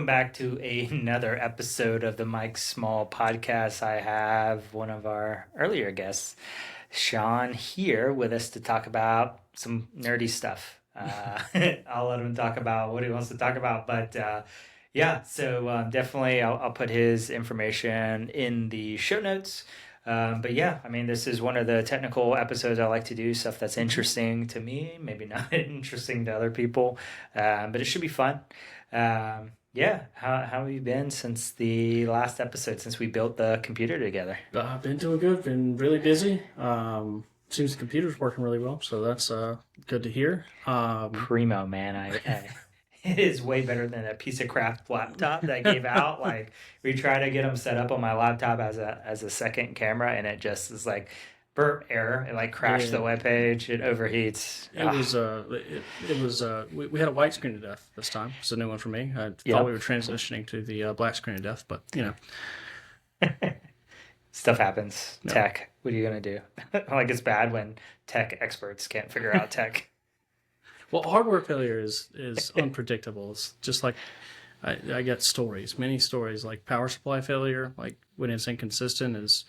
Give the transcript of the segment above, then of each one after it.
back to another episode of the Mike Small podcast. I have one of our earlier guests, Sean, here with us to talk about some nerdy stuff. I'll let him talk about what he wants to talk about, but definitely I'll put his information in the show notes. This is one of the technical episodes I like to do, stuff that's interesting to me, maybe not interesting to other people, but it should be fun. How have you been since the last episode, since we built the computer together? I've been doing good, been really busy. Seems the computer's working really well, so that's good to hear. Primo, man. It is way better than a piece of crap laptop that I gave out. Like, we tried to get them set up on my laptop as a second camera, and it just is like burp error. It like crashed the web page. It overheats. We had a white screen to death this time. It's a new one for me. I thought we were transitioning to the black screen to death, but stuff happens. No. Tech. What are you gonna do? Like, it's bad when tech experts can't figure out tech. Well, hardware failure is unpredictable. It's just like I get many stories like power supply failure, like when it's inconsistent is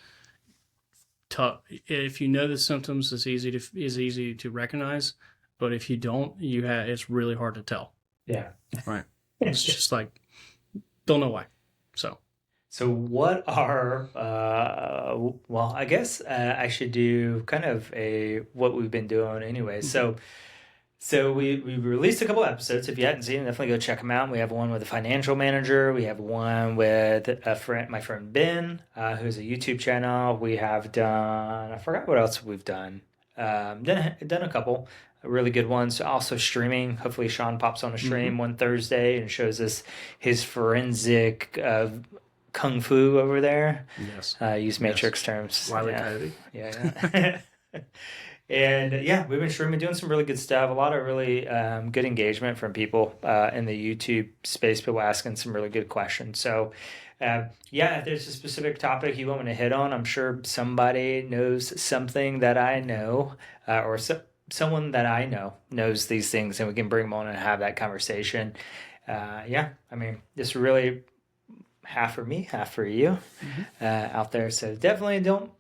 tough. If you know the symptoms, it's easy to recognize, but if you don't, it's really hard to tell. Yeah. Right. It's just like, don't know why. So what are, I guess I should do kind of what we've been doing anyway. Mm-hmm. So we released a couple episodes. If you hadn't seen them, definitely go check them out. We have one with a financial manager. We have one with my friend Ben, who's a YouTube channel. We have done, I forgot what else we've done. Done a couple really good ones. Also streaming. Hopefully Sean pops on a stream one Thursday and shows us his forensic kung fu over there. Yes. Use matrix terms. Wile E. Coyote. Yeah. And we've been streaming, doing some really good stuff. A lot of really good engagement from people in the YouTube space, people asking some really good questions. So, if there's a specific topic you want me to hit on, I'm sure somebody knows something that I know, or someone that I know knows these things, and we can bring them on and have that conversation. This really half for me, half for you out there. So definitely don't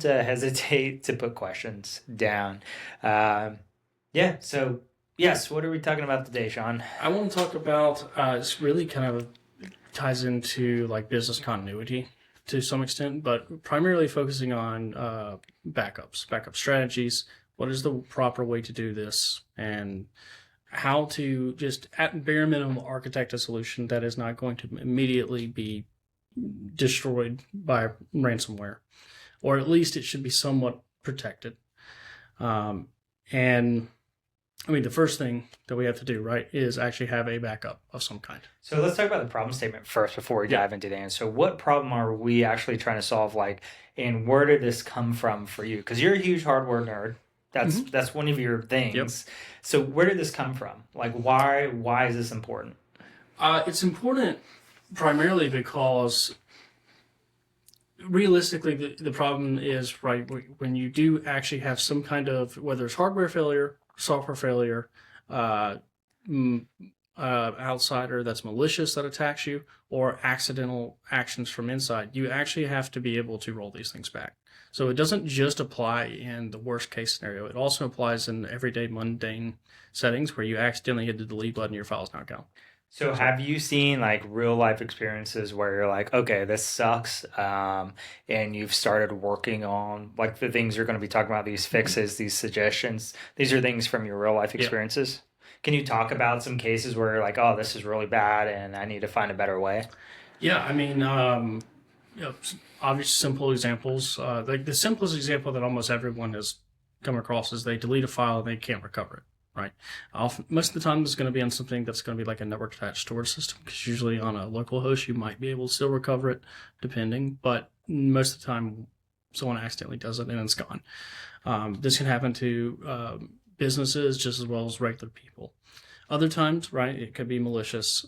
hesitate to put questions down. So yes, what are we talking about today, Sean? I want to talk about, it's really kind of ties into like business continuity to some extent, but primarily focusing on backup strategies. What is the proper way to do this, and how to just at bare minimum architect a solution that is not going to immediately be destroyed by ransomware. Or at least it should be somewhat protected. The first thing that we have to do, right, is actually have a backup of some kind. So let's talk about the problem statement first before we dive into the answer. So what problem are we actually trying to solve, and where did this come from for you? Because you're a huge hardware nerd. That's one of your things. Yep. So where did this come from? Like, why is this important? It's important primarily because realistically, the problem is, right, when you do actually have some kind of, whether it's hardware failure, software failure, outsider that's malicious that attacks you, or accidental actions from inside, you actually have to be able to roll these things back. So it doesn't just apply in the worst case scenario. It also applies in everyday mundane settings where you accidentally hit the delete button, your file's not gone. So have you seen real life experiences where you're like, okay, this sucks, and you've started working on the things you're going to be talking about, these fixes, these suggestions? These are things from your real life experiences. Yeah. Can you talk about some cases where you're like, oh, this is really bad and I need to find a better way? Yeah, obvious simple examples. The simplest example that almost everyone has come across is they delete a file and they can't recover it. Right. Most of the time, it's going to be on something that's going to be like a network attached storage system, because usually on a local host, you might be able to still recover it, depending. But most of the time, someone accidentally does it and it's gone. This can happen to businesses just as well as regular people. Other times, right, it could be malicious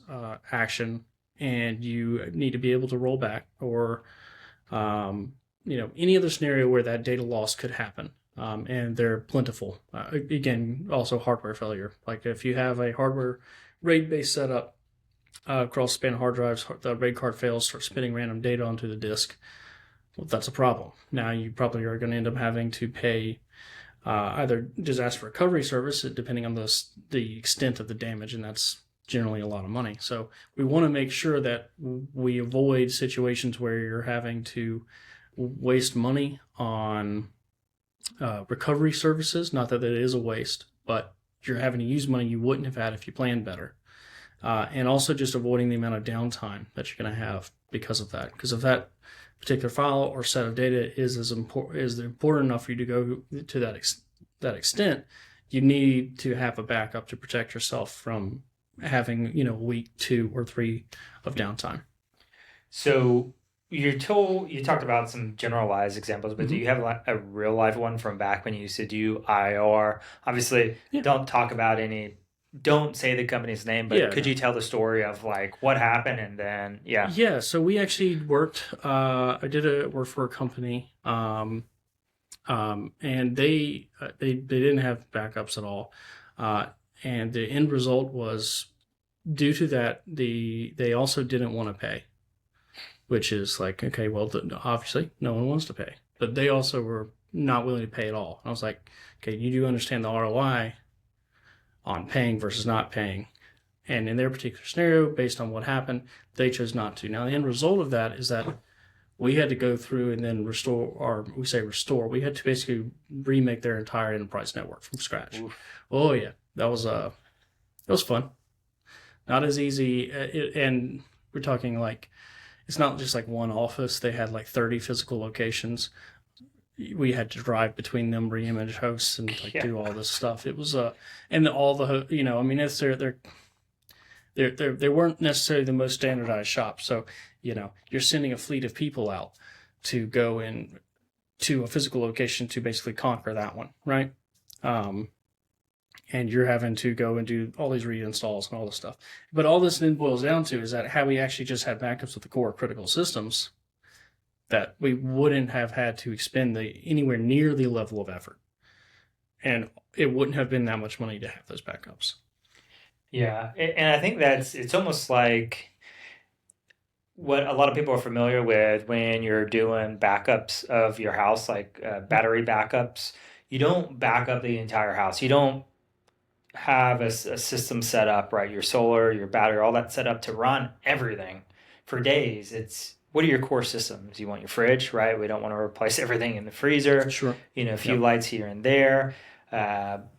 action, and you need to be able to roll back, or any other scenario where that data loss could happen. And they're plentiful. Again, also hardware failure. Like if you have a hardware RAID-based setup Across span hard drives, the RAID card fails, starts spinning random data onto the disk. Well, that's a problem. Now you probably are going to end up having to pay either disaster recovery service, depending on the extent of the damage, and that's generally a lot of money. So we want to make sure that we avoid situations where you're having to waste money on recovery services. Not that it is a waste, but you're having to use money you wouldn't have had if you planned better. And also just avoiding the amount of downtime that you're going to have because of that. Because if that particular file or set of data is important enough for you to go to that extent, you need to have a backup to protect yourself from having a week, 2 or 3 of downtime. So you talked about some generalized examples, but do you have a real life one from back when you used to do IR? Obviously, don't say the company's name, but could you tell the story of like what happened and then Yeah, so we actually worked I did work for a company and they didn't have backups at all. And the end result was, due to that, they also didn't want to pay, which is like, okay, well, obviously no one wants to pay, but they also were not willing to pay at all. And I was like, okay, you do understand the ROI on paying versus not paying. And in their particular scenario, based on what happened, they chose not to. Now, the end result of that is that we had to go through and then restore. We had to basically remake their entire enterprise network from scratch. Oof. Oh yeah, that was fun. Not as easy, and we're talking like, it's not just like one office. They had like 30 physical locations. We had to drive between them, re-image hosts, and do all this stuff. It was and all the they weren't necessarily the most standardized shop. So you're sending a fleet of people out to go in to a physical location to basically conquer that one, right? And you're having to go and do all these reinstalls and all this stuff. But all this then boils down to is that how we actually just had backups with the core critical systems, that we wouldn't have had to expend anywhere near the level of effort. And it wouldn't have been that much money to have those backups. Yeah, and I think it's almost like what a lot of people are familiar with when you're doing backups of your house, like battery backups. You don't back up the entire house. You don't have a system set up, right? Your solar, your battery, all that set up to run everything for days. It's, what are your core systems? You want your fridge, right? We don't want to replace everything in the freezer. Sure. A few lights here and there.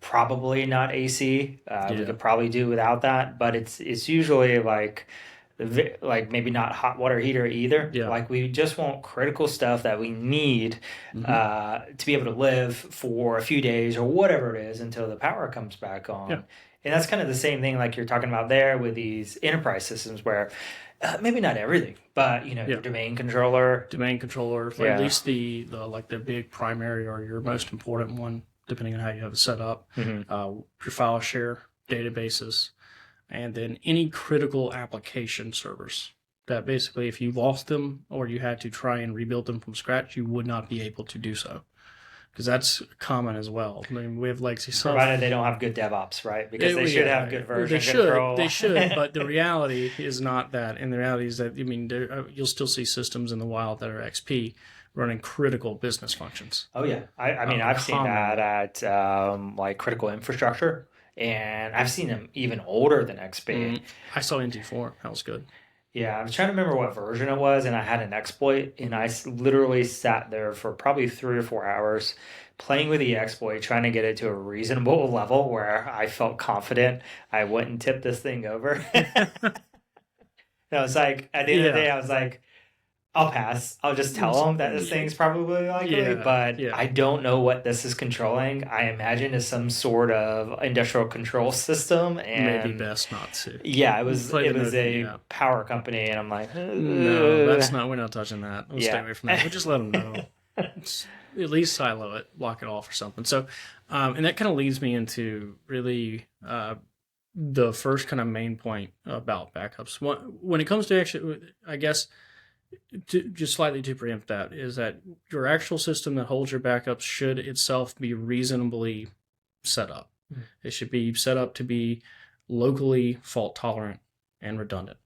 Probably not AC. We could probably do without that, but it's usually like maybe not hot water heater either. Yeah. Like we just want critical stuff that we need to be able to live for a few days or whatever it is until the power comes back on. Yeah. And that's kind of the same thing like you're talking about there with these enterprise systems where maybe not everything, but your domain controller, at least the big primary or your most important one, depending on how you have it set up, your file share databases, and then any critical application servers that basically if you lost them or you had to try and rebuild them from scratch, you would not be able to do so. Because that's common as well. I mean, we have legacy stuff. Provided they don't have good DevOps, right? Because they should have good version control. They should, but the reality is not that. And the reality is that, you'll still see systems in the wild that are XP running critical business functions. Oh, yeah. I've seen that at like critical infrastructure. And I've seen them even older than XP. I saw NT4. That was good. Yeah, I was trying to remember what version it was, and I had an exploit, and I literally sat there for probably 3 or 4 hours playing with the exploit, trying to get it to a reasonable level where I felt confident I wouldn't tip this thing over. And I was like, at the end of the day, I was like, I'll pass. I'll just tell them that this thing's probably likely, but I don't know what this is controlling. I imagine it's some sort of industrial control system, and maybe best not to. Yeah, it was a power company, and I'm like, no, that's not. We're not touching that. We'll stay away from that. We'll just let them know. At least silo it, lock it off or something. So, and that kind of leads me into really the first kind of main point about backups. When it comes to actually, I guess. Just slightly to preempt that, is that your actual system that holds your backups should itself be reasonably set up. It should be set up to be locally fault tolerant and redundant.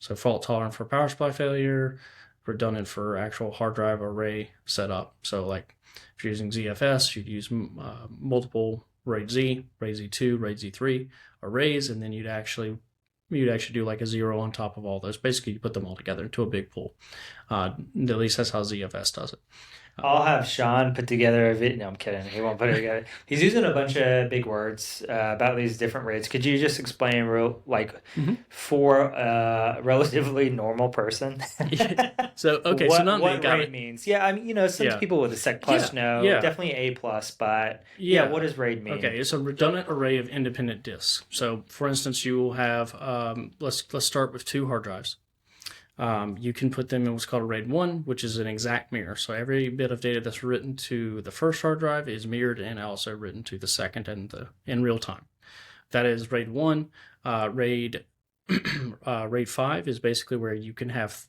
So fault tolerant for power supply failure, redundant for actual hard drive array setup. So like if you're using ZFS, you'd use multiple RAID Z, RAID Z2, RAID Z3 arrays, and then you'd actually do like a 0 on top of all those. Basically, you put them all together into a big pool. At least that's how ZFS does it. I'll have Sean put together a video. No, I'm kidding. He won't put it together. He's using a bunch of big words about these different rates. Could you just explain for a relatively normal person? So what rate means? Yeah, I mean, some people with a Sec Plus know definitely A plus, but what does RAID mean? Okay, it's a redundant array of independent disks. So, for instance, you will have let's start with 2 hard drives. You can put them in what's called a RAID 1, which is an exact mirror. So every bit of data that's written to the first hard drive is mirrored and also written to the second and in real time. That is RAID 1. RAID 5 is basically where you can have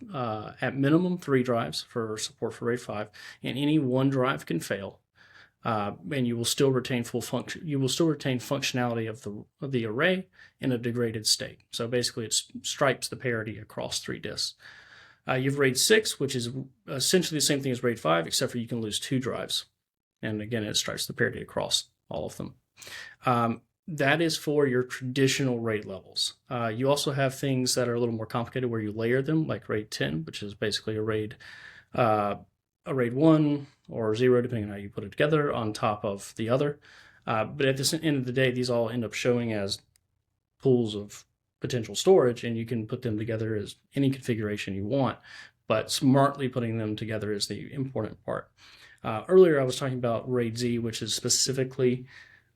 at minimum 3 drives for support for RAID 5, and any one drive can fail. And you will still retain full function. You will still retain functionality of the array in a degraded state. So basically, it stripes the parity across 3 disks. You have RAID 6, which is essentially the same thing as RAID 5, except for you can lose 2 drives. And again, it stripes the parity across all of them. That is for your traditional RAID levels. You also have things that are a little more complicated where you layer them, like RAID 10, which is basically a RAID 1 or 0, depending on how you put it together, on top of the other. But at the end of the day, these all end up showing as pools of potential storage, and you can put them together as any configuration you want. But smartly putting them together is the important part. Earlier, I was talking about RAID Z, which is specifically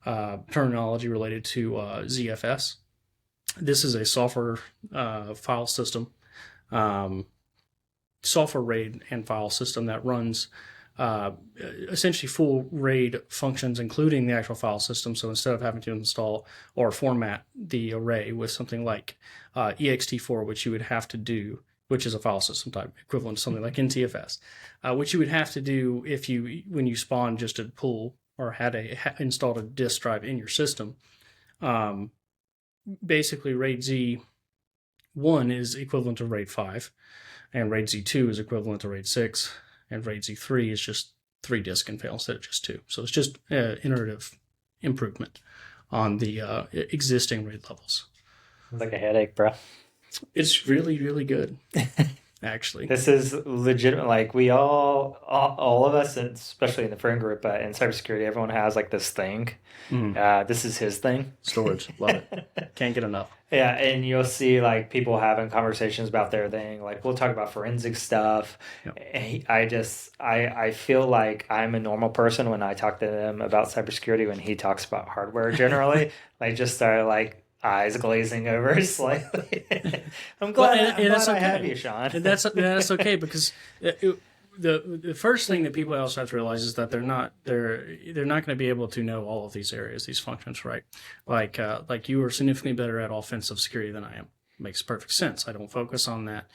terminology related to ZFS. This is a software file system, software RAID and file system that runs essentially full RAID functions, including the actual file system. So instead of having to install or format the array with something like ext4, which you would have to do, which is a file system type equivalent to something like NTFS, which you would have to do when you spawn just a pool or had installed a disk drive in your system. Basically, RAID Z1 is equivalent to RAID 5, and RAID Z2 is equivalent to RAID 6, and RAID Z3 is just 3 disks can fail instead of just 2. So it's just iterative improvement on the existing RAID levels. Like a headache, bro. It's really, really good, actually. This is legitimate. Like we all of us, and especially in the friend group in cybersecurity, everyone has like this thing. This is his thing. Storage. Love it. Can't get enough. Yeah, and you'll see like people having conversations about their thing. Like we'll talk about forensic stuff. Yep. I feel like I'm a normal person when I talk to them about cybersecurity. When he talks about hardware, generally, like just start like eyes glazing over slightly. I'm glad, I have you, Sean. And that's okay, because the first thing that people also have to realize is that they're not going to be able to know all of these areas, these functions, right? Like you are significantly better at offensive security than I am. Makes perfect sense. I don't focus on that,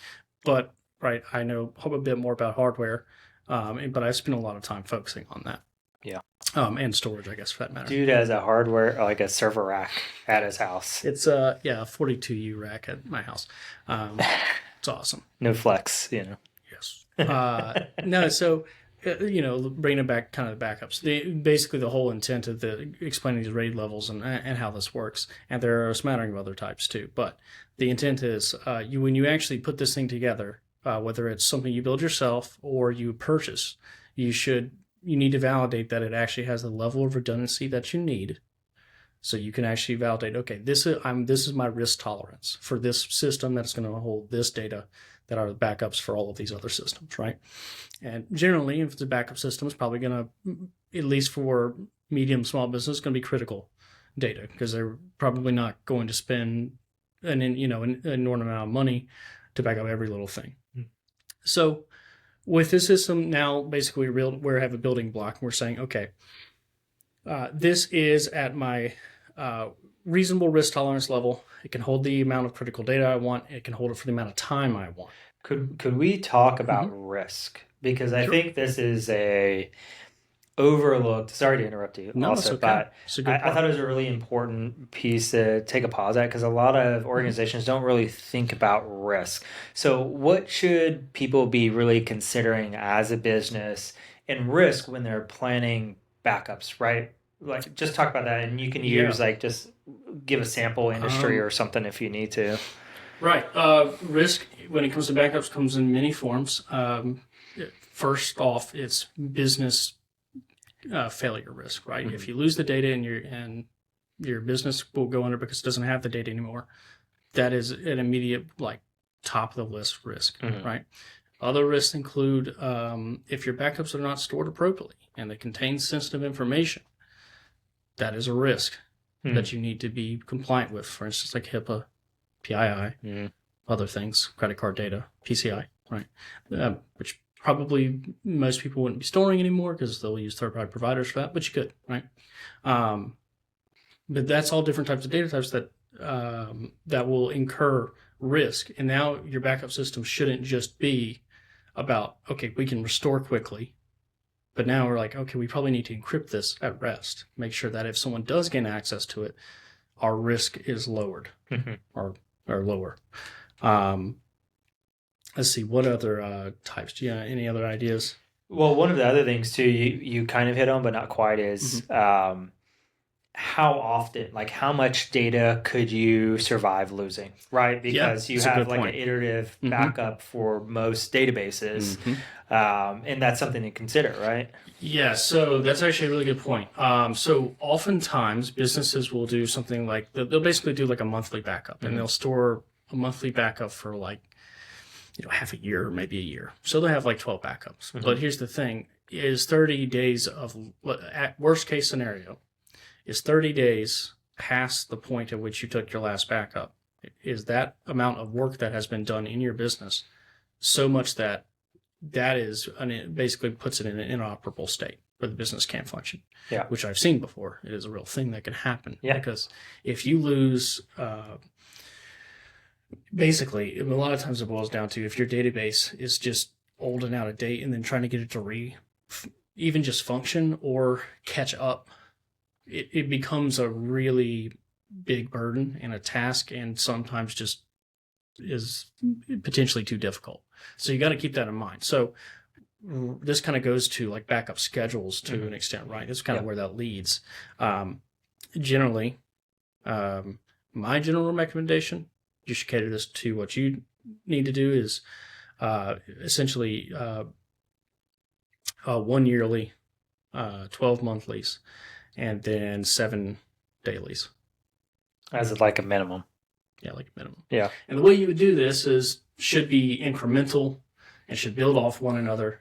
but right, I know a bit more about hardware, but I spend a lot of time focusing on that. Yeah. And storage, I guess, for that matter. Dude has a hardware, like a server rack at his house. It's a 42U rack at my house. It's awesome. No flex, Yes. No, so bringing it back, kind of the backups. Basically, the whole intent of explaining these RAID levels and how this works, and there are a smattering of other types too. But the intent is, when you actually put this thing together, whether it's something you build yourself or you purchase, you need to validate that it actually has the level of redundancy that you need. So you can actually validate, okay, this is my risk tolerance for this system that's going to hold this data that are the backups for all of these other systems, right? And generally, if it's a backup system, it's probably going to, at least for medium, small business, going to be critical data, because they're probably not going to spend an enormous amount of money to back up every little thing. So with this system now, basically we have a building block, and we're saying, okay, this is at my reasonable risk tolerance level. It can hold the amount of critical data I want. It can hold it for the amount of time I want. Could we talk about risk? Because I think this is overlooked. Sorry to interrupt you. No, also, it's okay. but It's a good I point. thought it was a really important piece to take a pause at because a lot of organizations don't really think about risk. So, what should people be really considering as a business and risk when they're planning backups, right? Like, just talk about that, and you can Yeah. use like just give a sample industry or something if you need to. Right. Risk when it comes to backups comes in many forms. First off, it's business failure risk, right? If you lose the data and your business will go under because it doesn't have the data anymore, that is an immediate like top of the list risk, right? Other risks include if your backups are not stored appropriately and they contain sensitive information, that is a risk that you need to be compliant with. For instance, like HIPAA, PII, other things, credit card data, PCI, right? Which probably most people wouldn't be storing anymore because they'll use third-party providers for that, but you could, right? But that's all different types of data types that that will incur risk. And now your backup system shouldn't just be about, okay, we can restore quickly, but now we're like, okay, we probably need to encrypt this at rest. Make sure that if someone does gain access to it, our risk is lowered or lower. Let's see, what other types? Do you have any other ideas? Well, one of the other things too, you kind of hit on, but not quite, is how often, like how much data could you survive losing, right? Because you have like an iterative backup for most databases, and that's something to consider, right? Yeah, so that's actually a really good point. So oftentimes businesses will do something like, they'll basically do like a monthly backup, and they'll store a monthly backup for like, half a year or maybe a year. So they'll have like 12 backups. But here's the thing, is 30 days of, at worst case scenario, is 30 days past the point at which you took your last backup. Is that amount of work that has been done in your business so much that is, and it basically puts it in an inoperable state where the business can't function, which I've seen before. It is a real thing that can happen. Because if you lose... basically, a lot of times it boils down to if your database is just old and out of date and then trying to get it to even just function or catch up, it becomes a really big burden and a task, and sometimes just is potentially too difficult. So you got to keep that in mind. So this kind of goes to like backup schedules to an extent, right? That's kind of where that leads. Generally, my general recommendation, you should cater this to what you need to do, is essentially 1 yearly, 12 monthlies, and then 7 dailies. As like a minimum. Yeah, like a minimum. Yeah. And the way you would do this should be incremental and should build off one another.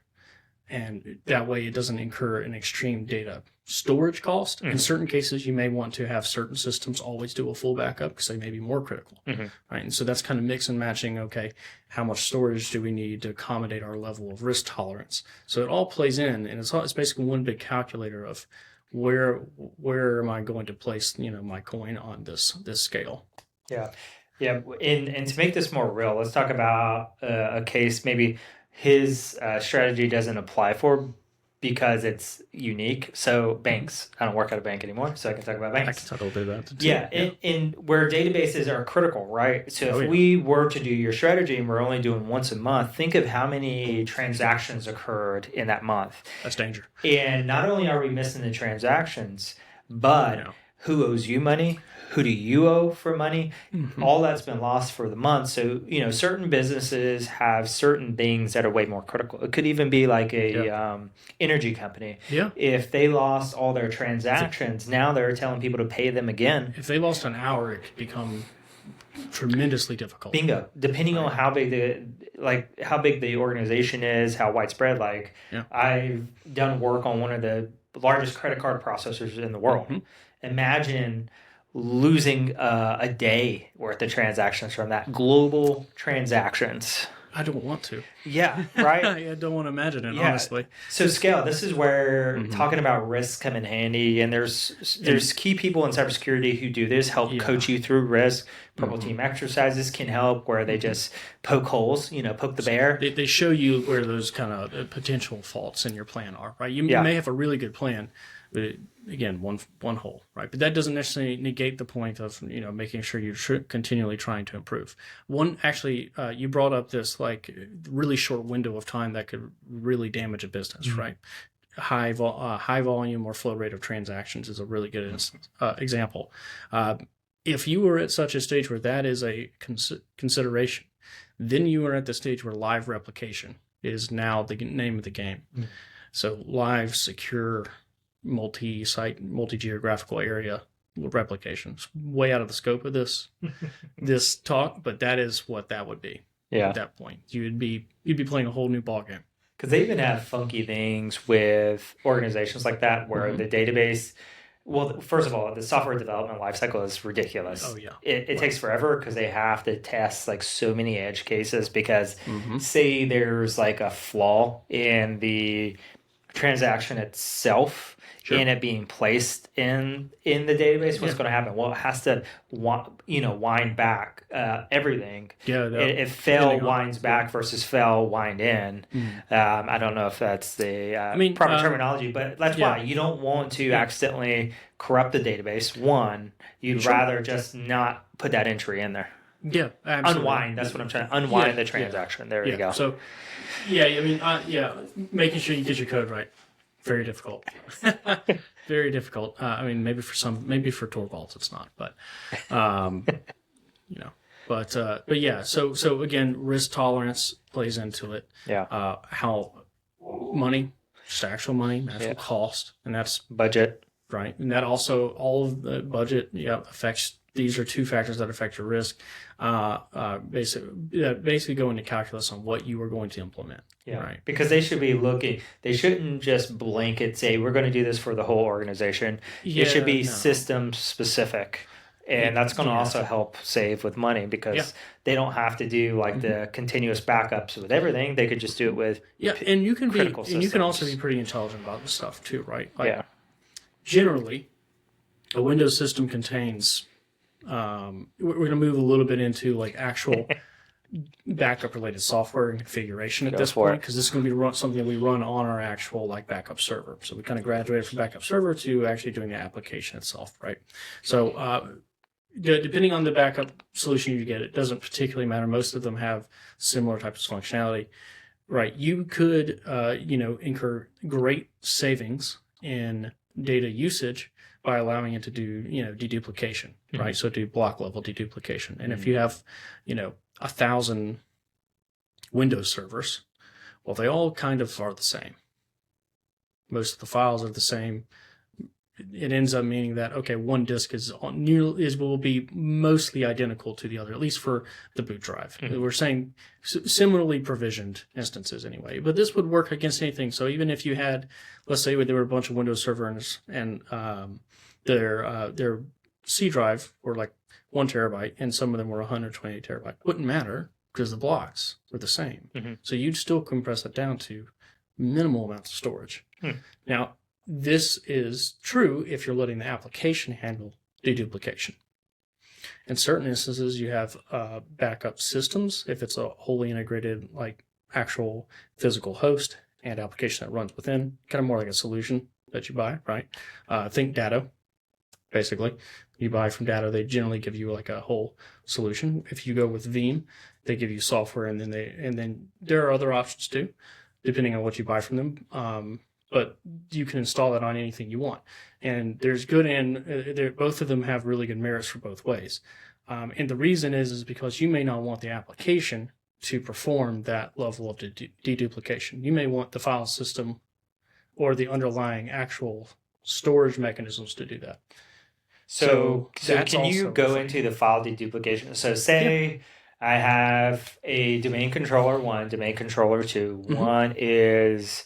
And that way it doesn't incur an extreme data storage cost. In certain cases, you may want to have certain systems always do a full backup because they may be more critical. Right? And so that's kind of mix and matching, okay, how much storage do we need to accommodate our level of risk tolerance? So it all plays in, and it's basically one big calculator of where am I going to place, my coin on this scale. Yeah. And to make this more real, let's talk about a case maybe his strategy doesn't apply for because it's unique. So banks, I don't work at a bank anymore, so I can talk about banks. I can talk a little bit about that too. Yeah, and where databases are critical, right? So if we were to do your strategy and we're only doing once a month, think of how many transactions occurred in that month. That's danger. And not only are we missing the transactions, but who owes you money? Who do you owe for money? All that's been lost for the month. So, certain businesses have certain things that are way more critical. It could even be like a energy company. Yeah. If they lost all their transactions, now they're telling people to pay them again. If they lost an hour, it could become tremendously difficult. Bingo. Depending on how big the organization is, how widespread. I've done work on one of the largest credit card processors in the world. Imagine losing a day worth of transactions from that. Global transactions. I don't want to. Yeah, right? I don't want to imagine it, honestly. So scale, this is where talking about risks come in handy, and there's key people in cybersecurity who do this, help coach you through risk, Purple team exercises can help where they just poke holes, poke the bear. They show you where those kind of potential faults in your plan are, right? You may have a really good plan, but again, one hole, right? But that doesn't necessarily negate the point of making sure you're continually trying to improve. You brought up this like really short window of time that could really damage a business, right? High volume or flow rate of transactions is a really good example. If you were at such a stage where that is a consideration, then you are at the stage where live replication is now the name of the game. So live, secure, multi-site, multi-geographical area replication. It's way out of the scope of this talk, but that is what that would be. At that point, you'd be playing a whole new ballgame. Because they even have funky things with organizations like that where the database. Well, first of all, the software development lifecycle is ridiculous. Oh, yeah. It takes forever because they have to test like so many edge cases because say there's like a flaw in the transaction itself and it being placed in the database, what's going to happen? Well, it has to wind back everything. If fail winds back versus fail wind in. I don't know if that's the proper terminology, but that's why you don't want to accidentally corrupt the database. One, you'd rather just not put that entry in there. Yeah, absolutely. Unwind. That's what I'm trying to unwind the transaction. There you go. So, making sure you get your code right. Very difficult. Very difficult. Maybe for Torvalds it's not, but but yeah. So again, risk tolerance plays into it. Yeah. How money, just actual money, actual cost, and that's budget, right? And that also all of the budget affects. These are two factors that affect your risk. Basically go into calculus on what you are going to implement. Yeah, right. Because they should be looking. They shouldn't just blanket say we're going to do this for the whole organization. It should be system specific, and that's going to also help save with money because they don't have to do like the continuous backups with everything. They could just do it with and you can critical systems. And you can also be pretty intelligent about this stuff too, right? Generally, a Windows system contains. We're going to move a little bit into like actual backup related software and configuration at this point because this is going to be something that we run on our actual like backup server. So we kind of graduated from backup server to actually doing the application itself, right? So depending on the backup solution you get, it doesn't particularly matter. Most of them have similar types of functionality, right? You could incur great savings in data usage by allowing it to do, deduplication, right? So do block level deduplication. And if you have, 1,000 Windows servers, well, they all kind of are the same. Most of the files are the same. It ends up meaning that, okay, one disk will be mostly identical to the other, at least for the boot drive. We're saying similarly provisioned instances anyway, but this would work against anything. So even if you had, let's say there were a bunch of Windows servers and their C drive were like 1 terabyte and some of them were 128 terabyte, wouldn't matter because the blocks were the same. So you'd still compress it down to minimal amounts of storage. Now, this is true if you're letting the application handle deduplication. In certain instances, you have backup systems. If it's a wholly integrated, like actual physical host and application that runs within, kind of more like a solution that you buy, right? Think Datto, basically. You buy from Datto, they generally give you like a whole solution. If you go with Veeam, they give you software, and then there are other options too, depending on what you buy from them. But you can install it on anything you want. And there's good and both of them have really good merits for both ways. And the reason is because you may not want the application to perform that level of deduplication. You may want the file system or the underlying actual storage mechanisms to do that. So can you go into the file deduplication? So say I have a domain controller 1, domain controller 2. One is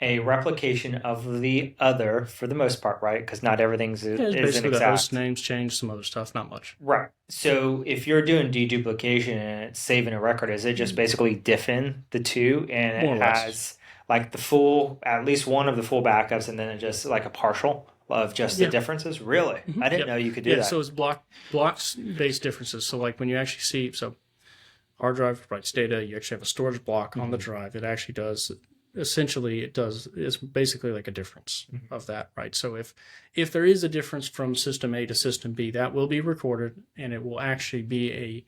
a replication of the other for the most part, right? Because not everything's is basically exact. The host names change, some other stuff, not much. Right. So if you're doing deduplication and it's saving a record, is it just basically diffing the two and it has like the full, at least one of the full backups, and then it just like a partial? of just the Yeah. differences? Really? I didn't Yep. know you could do Yeah, that. so it's blocks based differences. So like when you actually see, so hard drive writes data, you actually have a storage block on the drive. It actually does, essentially it's basically like a difference of that, right? So if there is a difference from system A to system B, that will be recorded, and it will actually be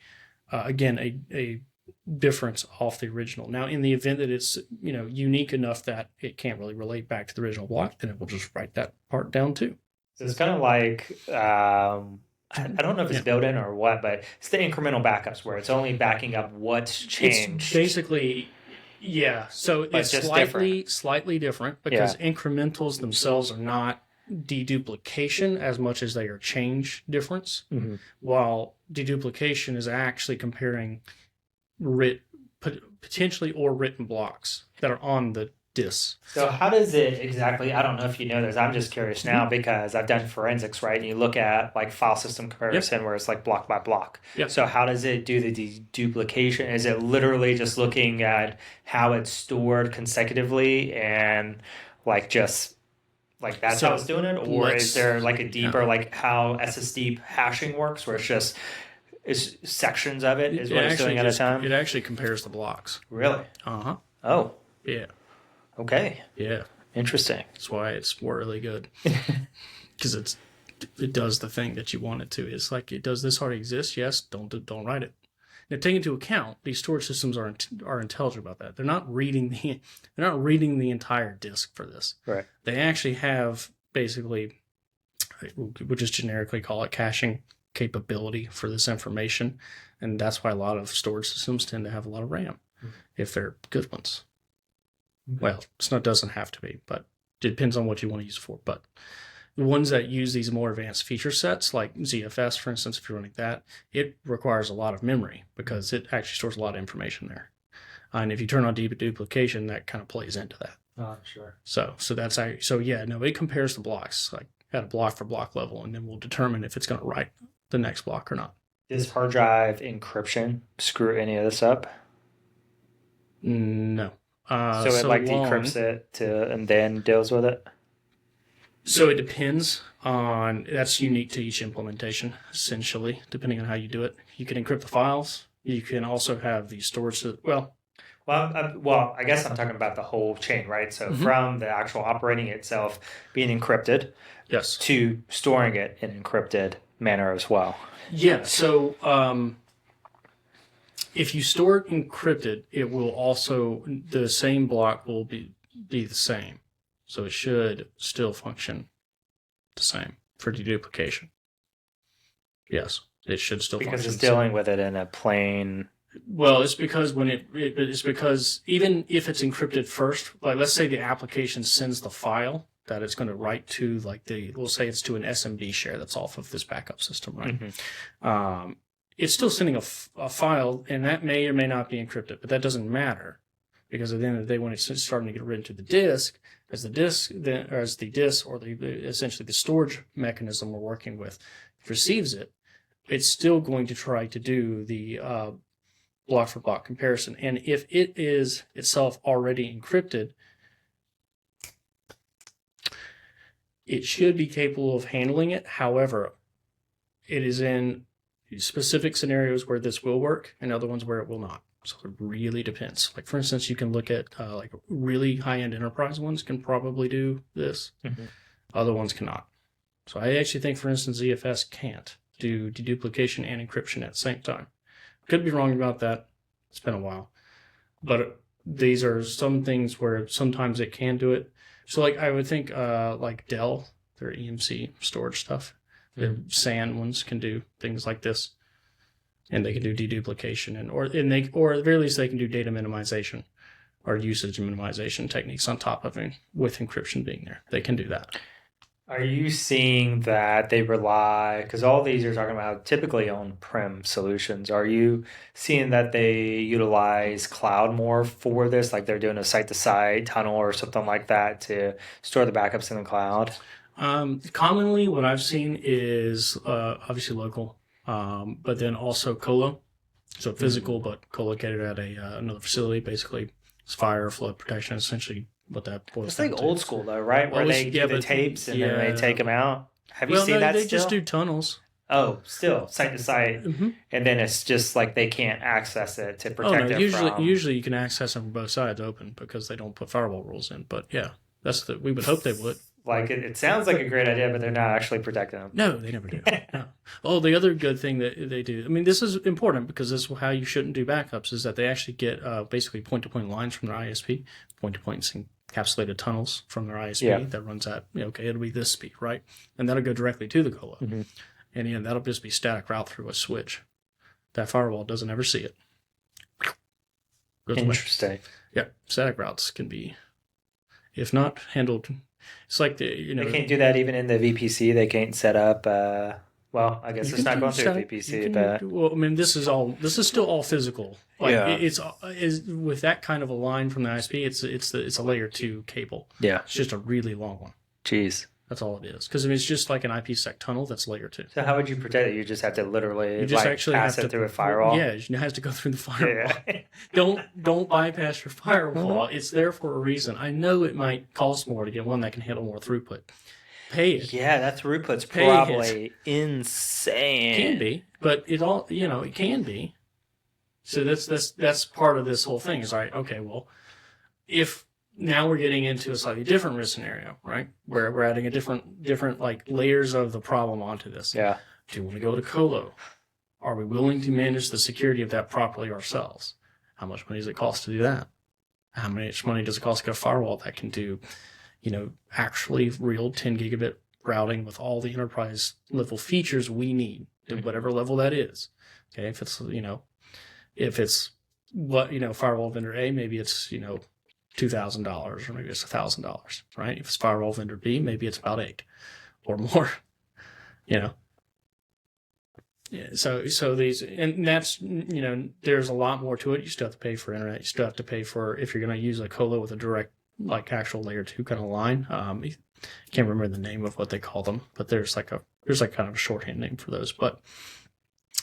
again a difference off the original. Now, in the event that it's unique enough that it can't really relate back to the original block, then it will just write that part down too. So it's kind of like I don't know if it's built in or what, but it's the incremental backups where it's only backing up what's changed. It's basically, yeah. So But it's just slightly different because incrementals themselves are not deduplication as much as they are change difference, while deduplication is actually comparing potentially or written blocks that are on the disk. So how does it exactly, I don't know if you know this, I'm just curious now because I've done forensics, right? And you look at like file system comparison where it's like block by block. Yep. So how does it do the deduplication? Is it literally just looking at how it's stored consecutively and like just like that's how it's doing it? Or is there like a deeper, like how SSD hashing works where it's just is sections of it is what it's doing at a time? It actually compares the blocks. Really? Uh-huh. Oh. Yeah. Okay. Yeah. Interesting. That's why it's really good. Because it does the thing that you want it to. It's like, it does this already exist? Yes. Don't write it. Now, take into account these storage systems are intelligent about that. They're not reading the entire disk for this. Right. They actually have basically, we'll just generically call it caching capability for this information, and that's why a lot of storage systems tend to have a lot of RAM if they're good ones. Well, it doesn't have to be, but it depends on what you want to use it for. But the ones that use these more advanced feature sets, like ZFS, for instance, if you're running that, it requires a lot of memory because it actually stores a lot of information there. And if you turn on deduplication, that kind of plays into that. Oh, sure. So that's it compares the blocks like at a block for block level, and then we'll determine if it's going to write the next block or not. Does hard drive encryption screw any of this up? No. So it decrypts it and then deals with it? So it depends on, that's unique to each implementation, essentially, depending on how you do it. You can encrypt the files. You can also have the storage, Well, I guess I'm talking about the whole chain, right? So from the actual operating itself being encrypted, yes, to storing it in encrypted manner as well. Yeah. So if you store it encrypted, it will also, the same block will be the same. So it should still function the same for deduplication. Yes, it should still function. Because it's dealing with it in a plain. Well, it's because it's because even if it's encrypted first, like let's say the application sends the file that it's going to write to, we'll say it's to an SMB share that's off of this backup system, right? It's still sending a file, and that may or may not be encrypted, but that doesn't matter because at the end of the day, when it's starting to get written to the disk, essentially the storage mechanism we're working with receives it, it's still going to try to do the block for block comparison. And if it is itself already encrypted, it should be capable of handling it. However, it is in specific scenarios where this will work and other ones where it will not. So it really depends. Like, for instance, you can look at like really high-end enterprise ones can probably do this. Other ones cannot. So I actually think, for instance, ZFS can't do deduplication and encryption at the same time. Could be wrong about that. It's been a while. But these are some things where sometimes it can do it. So like I would think like Dell, their EMC storage stuff, the SAN ones can do things like this. And they can do deduplication or at the very least they can do data minimization or usage minimization techniques on top of it with encryption being there. They can do that. Are you seeing that they rely, because all these are talking about typically on-prem solutions, are you seeing that they utilize cloud more for this? Like they're doing a site-to-site tunnel or something like that to store the backups in the cloud? Commonly what I've seen is obviously local. But then also colo, so physical, but co-located at another facility. Basically, it's fire, flood protection, essentially what that boils It's down like to. old school though, right? Where they do the tapes and then they take them out. Have you seen that they still? just do tunnels. Oh, still site to site, Mm-hmm. and then it's just like they can't access it to Oh protect no, it from. usually you can access them from both sides open because they don't put firewall rules in. But yeah, we would hope they would. Like it sounds like a great idea, but they're not actually protecting them. No, they never do. No. Oh, the other good thing that they do, I mean, this is important because this is how you shouldn't do backups, is that they actually get basically point-to-point lines from their ISP, point-to-point encapsulated tunnels from their ISP that runs at, okay, it'll be this speed, right? And that'll go directly to the colo. Mm-hmm. And that'll just be static route through a switch. That firewall doesn't ever see it. Goes Interesting. away. Yeah, static routes can be, if not handled, it's like they can't do that even in the VPC. They can't set up. Well, I guess it's not going through VPC, but well, I mean, this is still all physical. Like, it's with that kind of a line from the ISP. It's a layer 2 cable. Yeah, it's just a really long one. Jeez. That's all it is. Because I mean, it's just like an IPsec tunnel that's layer 2. So how would you protect it? You just have to literally pass it through a firewall? Yeah, it has to go through the firewall. Yeah. Don't bypass your firewall. It's there for a reason. I know it might cost more to get one that can handle more throughput. Pay it. Yeah, that throughput's probably insane. It can be, but it can be. So that's part of this whole thing is right. Okay, well, if now we're getting into a slightly different risk scenario, right? Where we're adding a different like layers of the problem onto this. Yeah. Do you want to go to colo? Are we willing to manage the security of that properly ourselves? How much money does it cost to do that? How much money does it cost to get a firewall that can do, actually real 10 gigabit routing with all the enterprise level features we need to whatever level that is? Okay. If it's what, firewall vendor A, maybe it's, $2,000 or maybe it's $1,000, right? If it's firewall vendor B, maybe it's about $8 or more, Yeah, so these, and that's, there's a lot more to it. You still have to pay for internet. You still have to pay for, if you're going to use a colo with a direct, like actual layer 2 kind of line. I can't remember the name of what they call them, but there's like kind of a shorthand name for those, but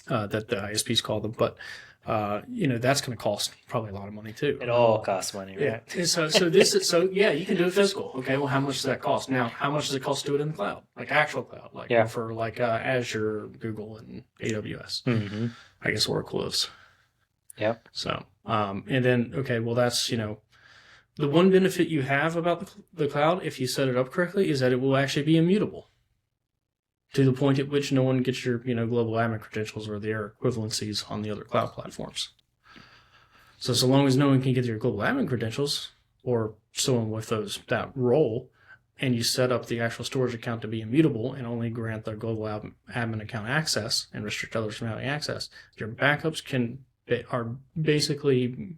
that the ISPs call them. But that's going to cost probably a lot of money too. It all costs money, right? Yeah. So you can do it physical. Okay, well, how much does that cost? Now, how much does it cost to do it in the cloud, like actual cloud, like for like Azure, Google, and AWS? Mm-hmm. I guess Oracle is. Yep. So, and then well, that's the one benefit you have about the cloud, if you set it up correctly, is that it will actually be immutable to the point at which no one gets your global admin credentials or their equivalencies on the other cloud platforms. So long as no one can get your global admin credentials or someone with that role, and you set up the actual storage account to be immutable and only grant the global admin account access and restrict others from having access, your backups are basically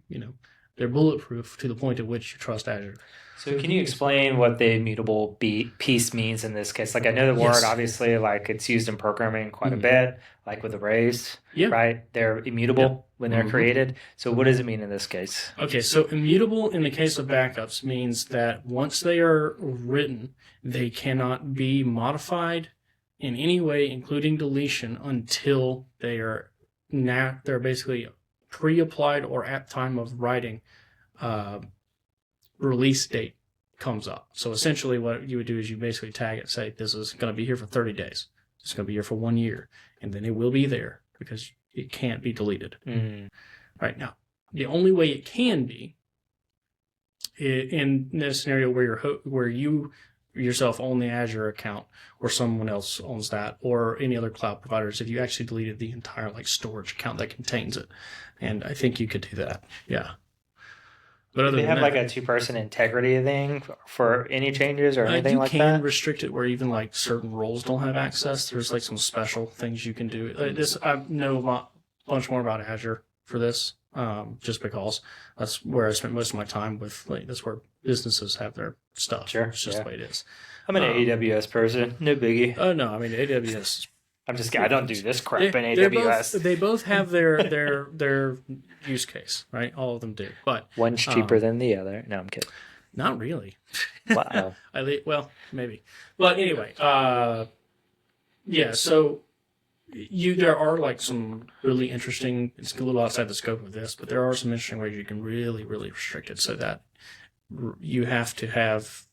they're bulletproof to the point at which you trust Azure. So can you explain what the immutable piece means in this case? Like I know the word, obviously, like it's used in programming quite a bit, like with arrays, right? They're immutable when they're created. So what does it mean in this case? Okay, so immutable in the case of backups means that once they are written, they cannot be modified in any way, including deletion, until they're basically pre-applied or at time of writing release date comes up. So essentially what you would do is you basically tag it, say this is going to be here for 30 days. It's going to be here for 1 year. And then it will be there because it can't be deleted. Right now, the only way it can be in this scenario where you yourself own the Azure account or someone else owns that or any other cloud providers, if you actually deleted the entire storage account that contains it. And I think you could do that. Yeah. But other do they have that, like a 2-person integrity thing for any changes or anything like that? You can restrict it where even certain roles don't have access. There's some special things you can do. I know a bunch more about Azure for this, just because that's where I spent most of my time with. That's where businesses have their stuff. Sure, it's just the way it is. I'm an AWS person. No biggie. Oh no, I mean AWS. I'm just kidding. I don't do this crap in AWS. They both have their use case, right? All of them do, but one's cheaper than the other. No, I'm kidding. Not really. Wow. Well, maybe. But anyway, yeah. So there are some really interesting. It's a little outside the scope of this, but there are some interesting ways you can really, really restrict it so that you have to have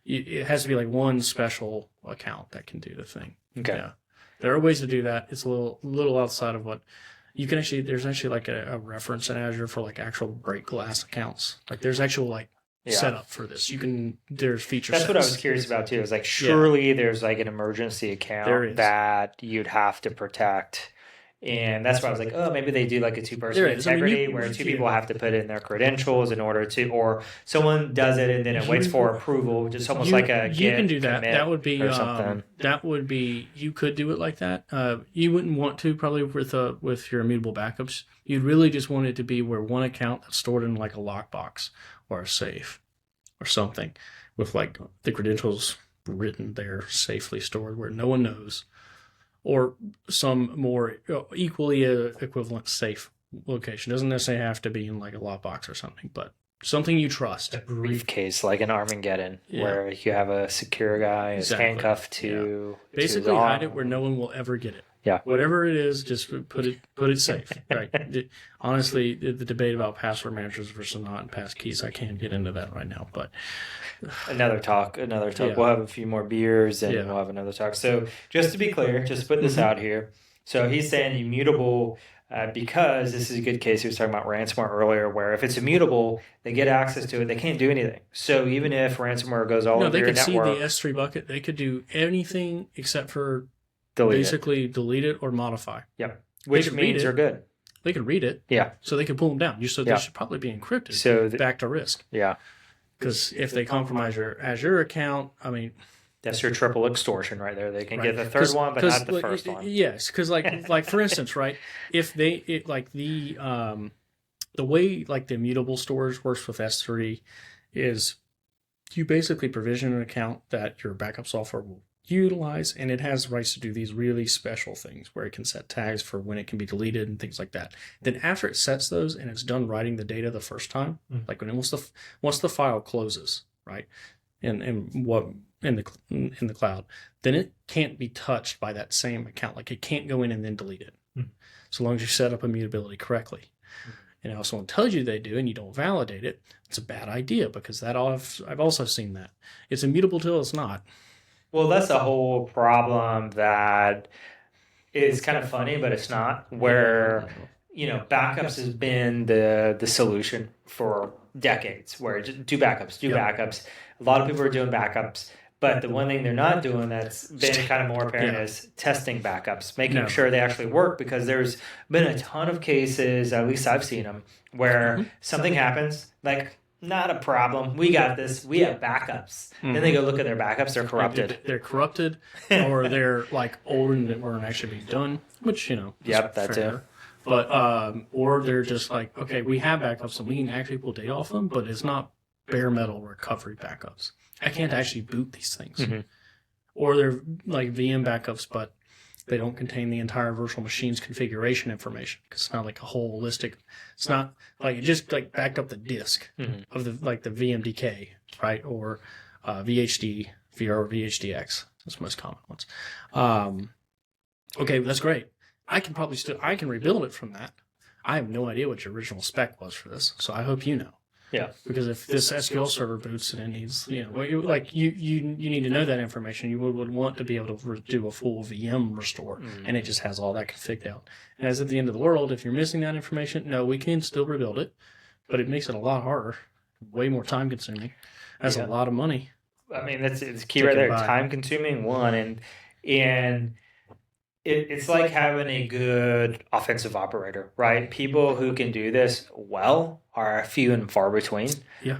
it has to be like one special account that can do the thing. Okay. Yeah, there are ways to do that. It's a little outside of what you can actually. There's actually like a reference in Azure for like actual break glass accounts. Like there's actual like setup for this. You can there's features. That's what I was curious about too. Is like surely there's like an emergency account that you'd have to protect. And that's why I was like, oh, maybe they do like a two-person integrity where two people have to put in their credentials in order to, or someone does it and then it waits for approval, just almost like a you can do that. That would be you could do it like that. You wouldn't want to probably with your immutable backups. You'd really just want it to be where one account that's stored in like a lockbox or a safe or something with like the credentials written there, safely stored where no one knows. Or some more equally equivalent safe location. Doesn't necessarily have to be in like a lockbox or something, but something you trust. A briefcase, like an Armageddon, where you have a secure guy is handcuffed to basically hide it where no one will ever get it. Yeah. Whatever it is, just put it safe. Right. Honestly, the debate about password managers versus not and passkeys, I can't get into that right now. But another talk. Yeah. We'll have a few more beers and we'll have another talk. So just to be clear, just put this out here. So he's saying immutable because this is a good case. He was talking about ransomware earlier, where if it's immutable, they get access to it. They can't do anything. So even if ransomware goes all over your network, they could see the S3 bucket. They could do anything except for delete it or modify. Yep. Which means they're good. They could read it. Yeah. So they could pull them down. So they should probably be encrypted. So back to risk. Yeah. Because if they compromise your Azure account, I mean, that's your triple extortion right there. They can get the third one, but not the first one. Yes, because like for instance, right? If the way like the immutable storage works with S3 is you basically provision an account that your backup software will utilize, and it has rights to do these really special things where it can set tags for when it can be deleted and things like that. Then after it sets those and it's done writing the data the first time, like once the file closes, right, in the cloud, then it can't be touched by that same account. Like it can't go in and then delete it, so long as you set up immutability correctly. And if someone tells you they do and you don't validate it, it's a bad idea because I've also seen that it's immutable till it's not. Well, that's a whole problem that is kind of funny, but it's not. Where backups has been the solution for decades. Where just do backups. A lot of people are doing backups, but the one thing they're not doing that's been kind of more apparent is testing backups, making sure they actually work. Because there's been a ton of cases, at least I've seen them, where something happens like. Not a problem. We got this. We have backups. Then they go look at their backups. They're corrupted. They're corrupted, or they're like old and that weren't actually being done. Which that's fair. But or they're just like, okay, we have backups and we can actually pull data off them, but it's not bare metal recovery backups. I can't actually boot these things. Or they're like VM backups, but they don't contain the entire virtual machine's configuration information because it's not like a holistic. It's not like it just like backed up the disk of the VMDK, right? Or VHD, VR, VHDX. That's the most common ones. Okay, that's great. I can rebuild it from that. I have no idea what your original spec was for this, so I hope you know. Yeah. Because if this SQL server boots and it needs, you need to know that information. You would want to be able to do a full VM restore, and it just has all that configured out. And as at the end of the world, if you're missing that information, no, we can still rebuild it, but it makes it a lot harder, way more time consuming. That's a lot of money. I mean, it's key right there. Time consuming, one, and it's like having a good offensive operator, right? People who can do this well are few and far between. Yeah.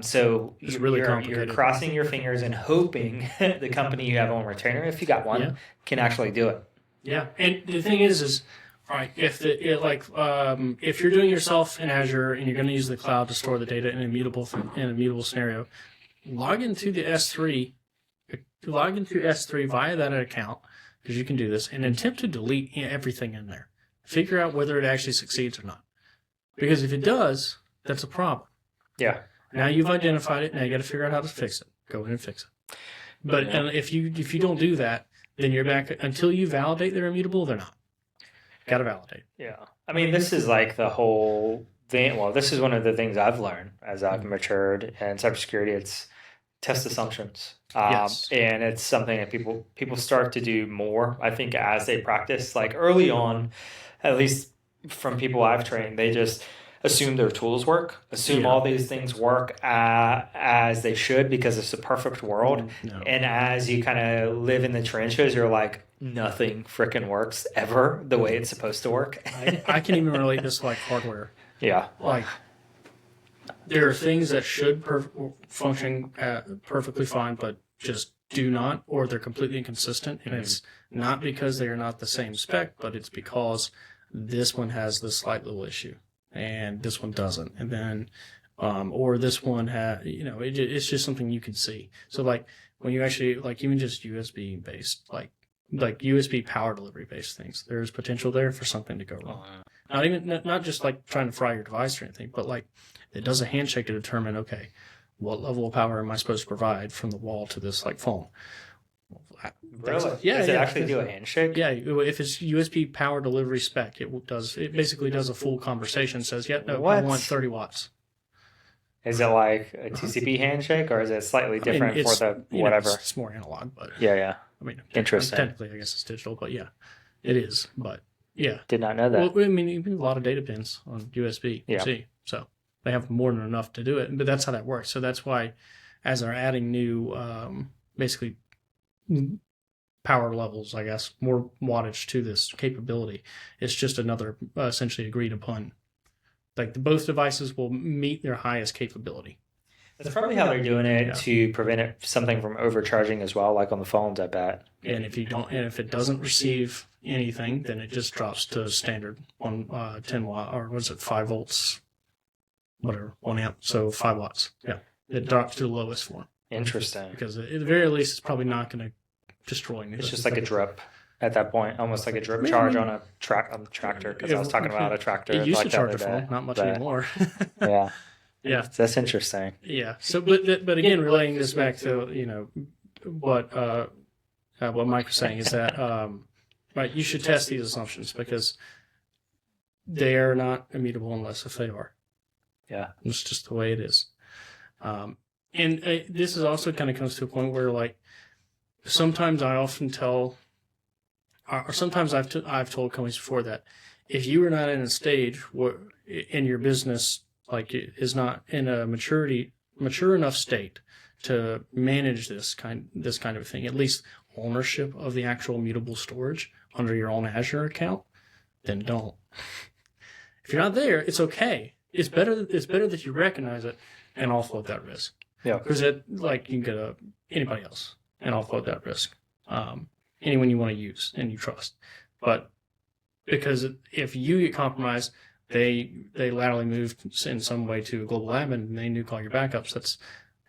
So it's really complicated. You're crossing your fingers and hoping the company you have on retainer, if you got one, can actually do it. Yeah. And the thing is right, if you're doing yourself in Azure and you're going to use the cloud to store the data in an immutable scenario, log into S3 via that account, because you can do this, and attempt to delete everything in there. Figure out whether it actually succeeds or not. Because if it does, that's a problem. Yeah. Now you've identified it. Now you got to figure out how to fix it. Go in and fix it. But if you don't do that, then you're back until you validate they're immutable. They're not. Got to validate. Yeah. I mean, this is like the whole this is one of the things I've learned as I've matured in cybersecurity. It's test assumptions. Yes. And it's something that people start to do more, I think, as they practice. Like early on, at least from people I've trained, they just assume their tools work, assume all these things work as they should because it's a perfect world. No. And as you kind of live in the trenches, you're like, nothing freaking works ever the way it's supposed to work. I can even relate this to like hardware. Yeah. Like, there are things that should function perfectly fine, but just do not, or they're completely inconsistent. And it's not because they are not the same spec, but it's because this one has this slight little issue and this one doesn't. And then, or this one has, it's just something you can see. So like when you actually, like even just USB based, like USB power delivery based things, there's potential there for something to go wrong. Not just like trying to fry your device or anything, but like it does a handshake to determine, okay, what level of power am I supposed to provide from the wall to this like phone? Really? Yeah. Does it actually do a handshake? Yeah. If it's USB power delivery spec, it basically does a full conversation. Says, yeah, no, I want 30 watts. Is it like a TCP handshake, or is it slightly different for the whatever? It's more analog, but yeah. I mean, interesting. Technically, I guess it's digital, but yeah, it is. But yeah, did not know that. Well, I mean, even a lot of data pins on USB. Yeah. See, so they have more than enough to do it. But that's how that works. So that's why, as they're adding new, basically power levels, I guess, more wattage to this capability, it's just another essentially agreed upon. Like both devices will meet their highest capability. That's probably how they're doing it to prevent something from overcharging as well, like on the phones, I bet. And if it doesn't receive anything, then it just drops to standard 10 watt, or was it 5 volts, whatever, 1 amp, so 5 watts. Yeah, it drops to the lowest form. Interesting. Because at the very least, it's probably not going to destroy anything. It's just like a drip at that point, almost like a drip charge on a tractor. Because I was talking about a tractor. It used like to charge a phone, not much anymore. Yeah. Yeah, that's interesting. Yeah. So, but again, relating this back to what Mike was saying is that right, you should test these assumptions because they are not immutable unless if they are. Yeah, it's just the way it is. And this is also kind of comes to a point where like sometimes I often tell, or sometimes I've told companies before that if you are not in a stage where in your business like it is not in a mature enough state to manage this kind of thing, at least ownership of the actual mutable storage under your own Azure account, then don't. If you're not there, it's okay. It's better that you recognize it and offload that risk. Yeah. Because you can get anybody else and offload that risk. Anyone you want to use and you trust. But because if you get compromised, they laterally move in some way to a global admin and they nuke all your backups.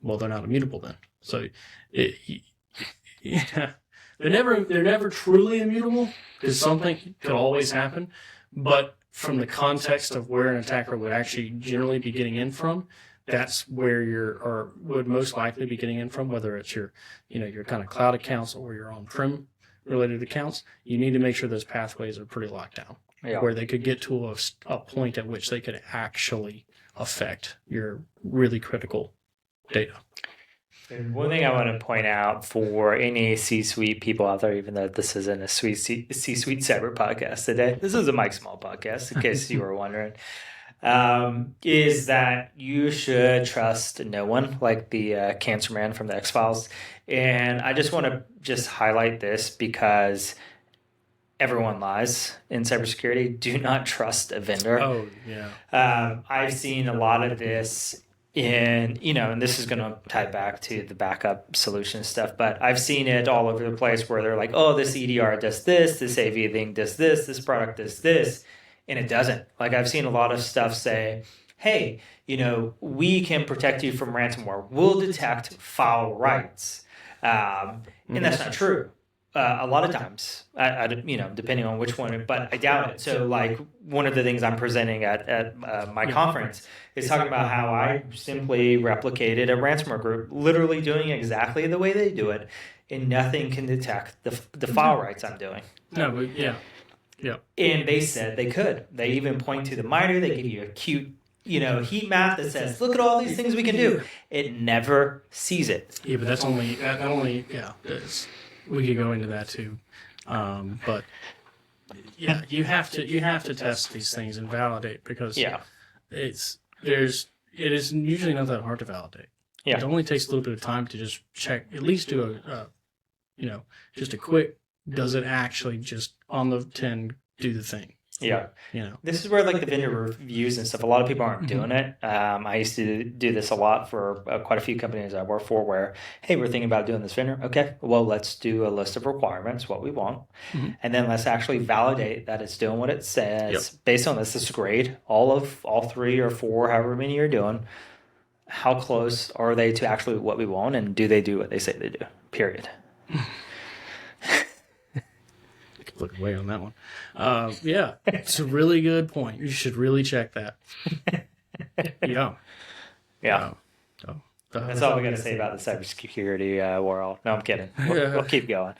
They're not immutable then. So they're never truly immutable because something could always happen. But from the context of where an attacker would actually generally be getting in from, that's where would most likely be getting in from, whether it's your kind of cloud accounts or your on-prem related accounts. You need to make sure those pathways are pretty locked down. Yeah. Where they could get to a point at which they could actually affect your really critical data. And one thing I want to point out for any C-suite people out there, even though this isn't a C-suite cyber podcast today, this is a Mike Small podcast, in case you were wondering, is that you should trust no one, like the cancer man from the X-Files. And I just want to highlight this because everyone lies in cybersecurity. Do not trust a vendor. Oh, yeah. I've seen a lot of this and this is going to tie back to the backup solution stuff, but I've seen it all over the place where they're like, oh, this EDR does this AV thing does this product does this, and it doesn't. Like I've seen a lot of stuff say, hey, we can protect you from ransomware. We'll detect file writes. And that's not true. A lot of times, I depending on which one, but I doubt it. So, like, one of the things I'm presenting at my conference is talking about how I simply replicated a ransomware group, literally doing exactly the way they do it, and nothing can detect the file writes I'm doing. No, but yeah. And they said they could. They even point to the MITRE. They give you a cute heat map that says, look at all these things we can do. It never sees it. Yeah, but that only we could go into that too. But yeah, you have to test these things and validate, because it is usually not that hard to validate. Yeah. It only takes a little bit of time to just check, at least do just a quick, does it actually just on the 10 do the thing? Yeah. This is where like the vendor reviews and stuff, a lot of people aren't doing it. I used to do this a lot for quite a few companies I work for where, hey, we're thinking about doing this vendor. Okay, well, let's do a list of requirements, what we want. And then let's actually validate that it's doing what it says. Based on this is great. All 3 or 4, however many you're doing, how close are they to actually what we want, and do they do what they say they do? Period. Look away on that one. Yeah, it's a really good point. You should really check that. Yeah. That's all we got to say about the cybersecurity world. No, I'm kidding. We'll keep going.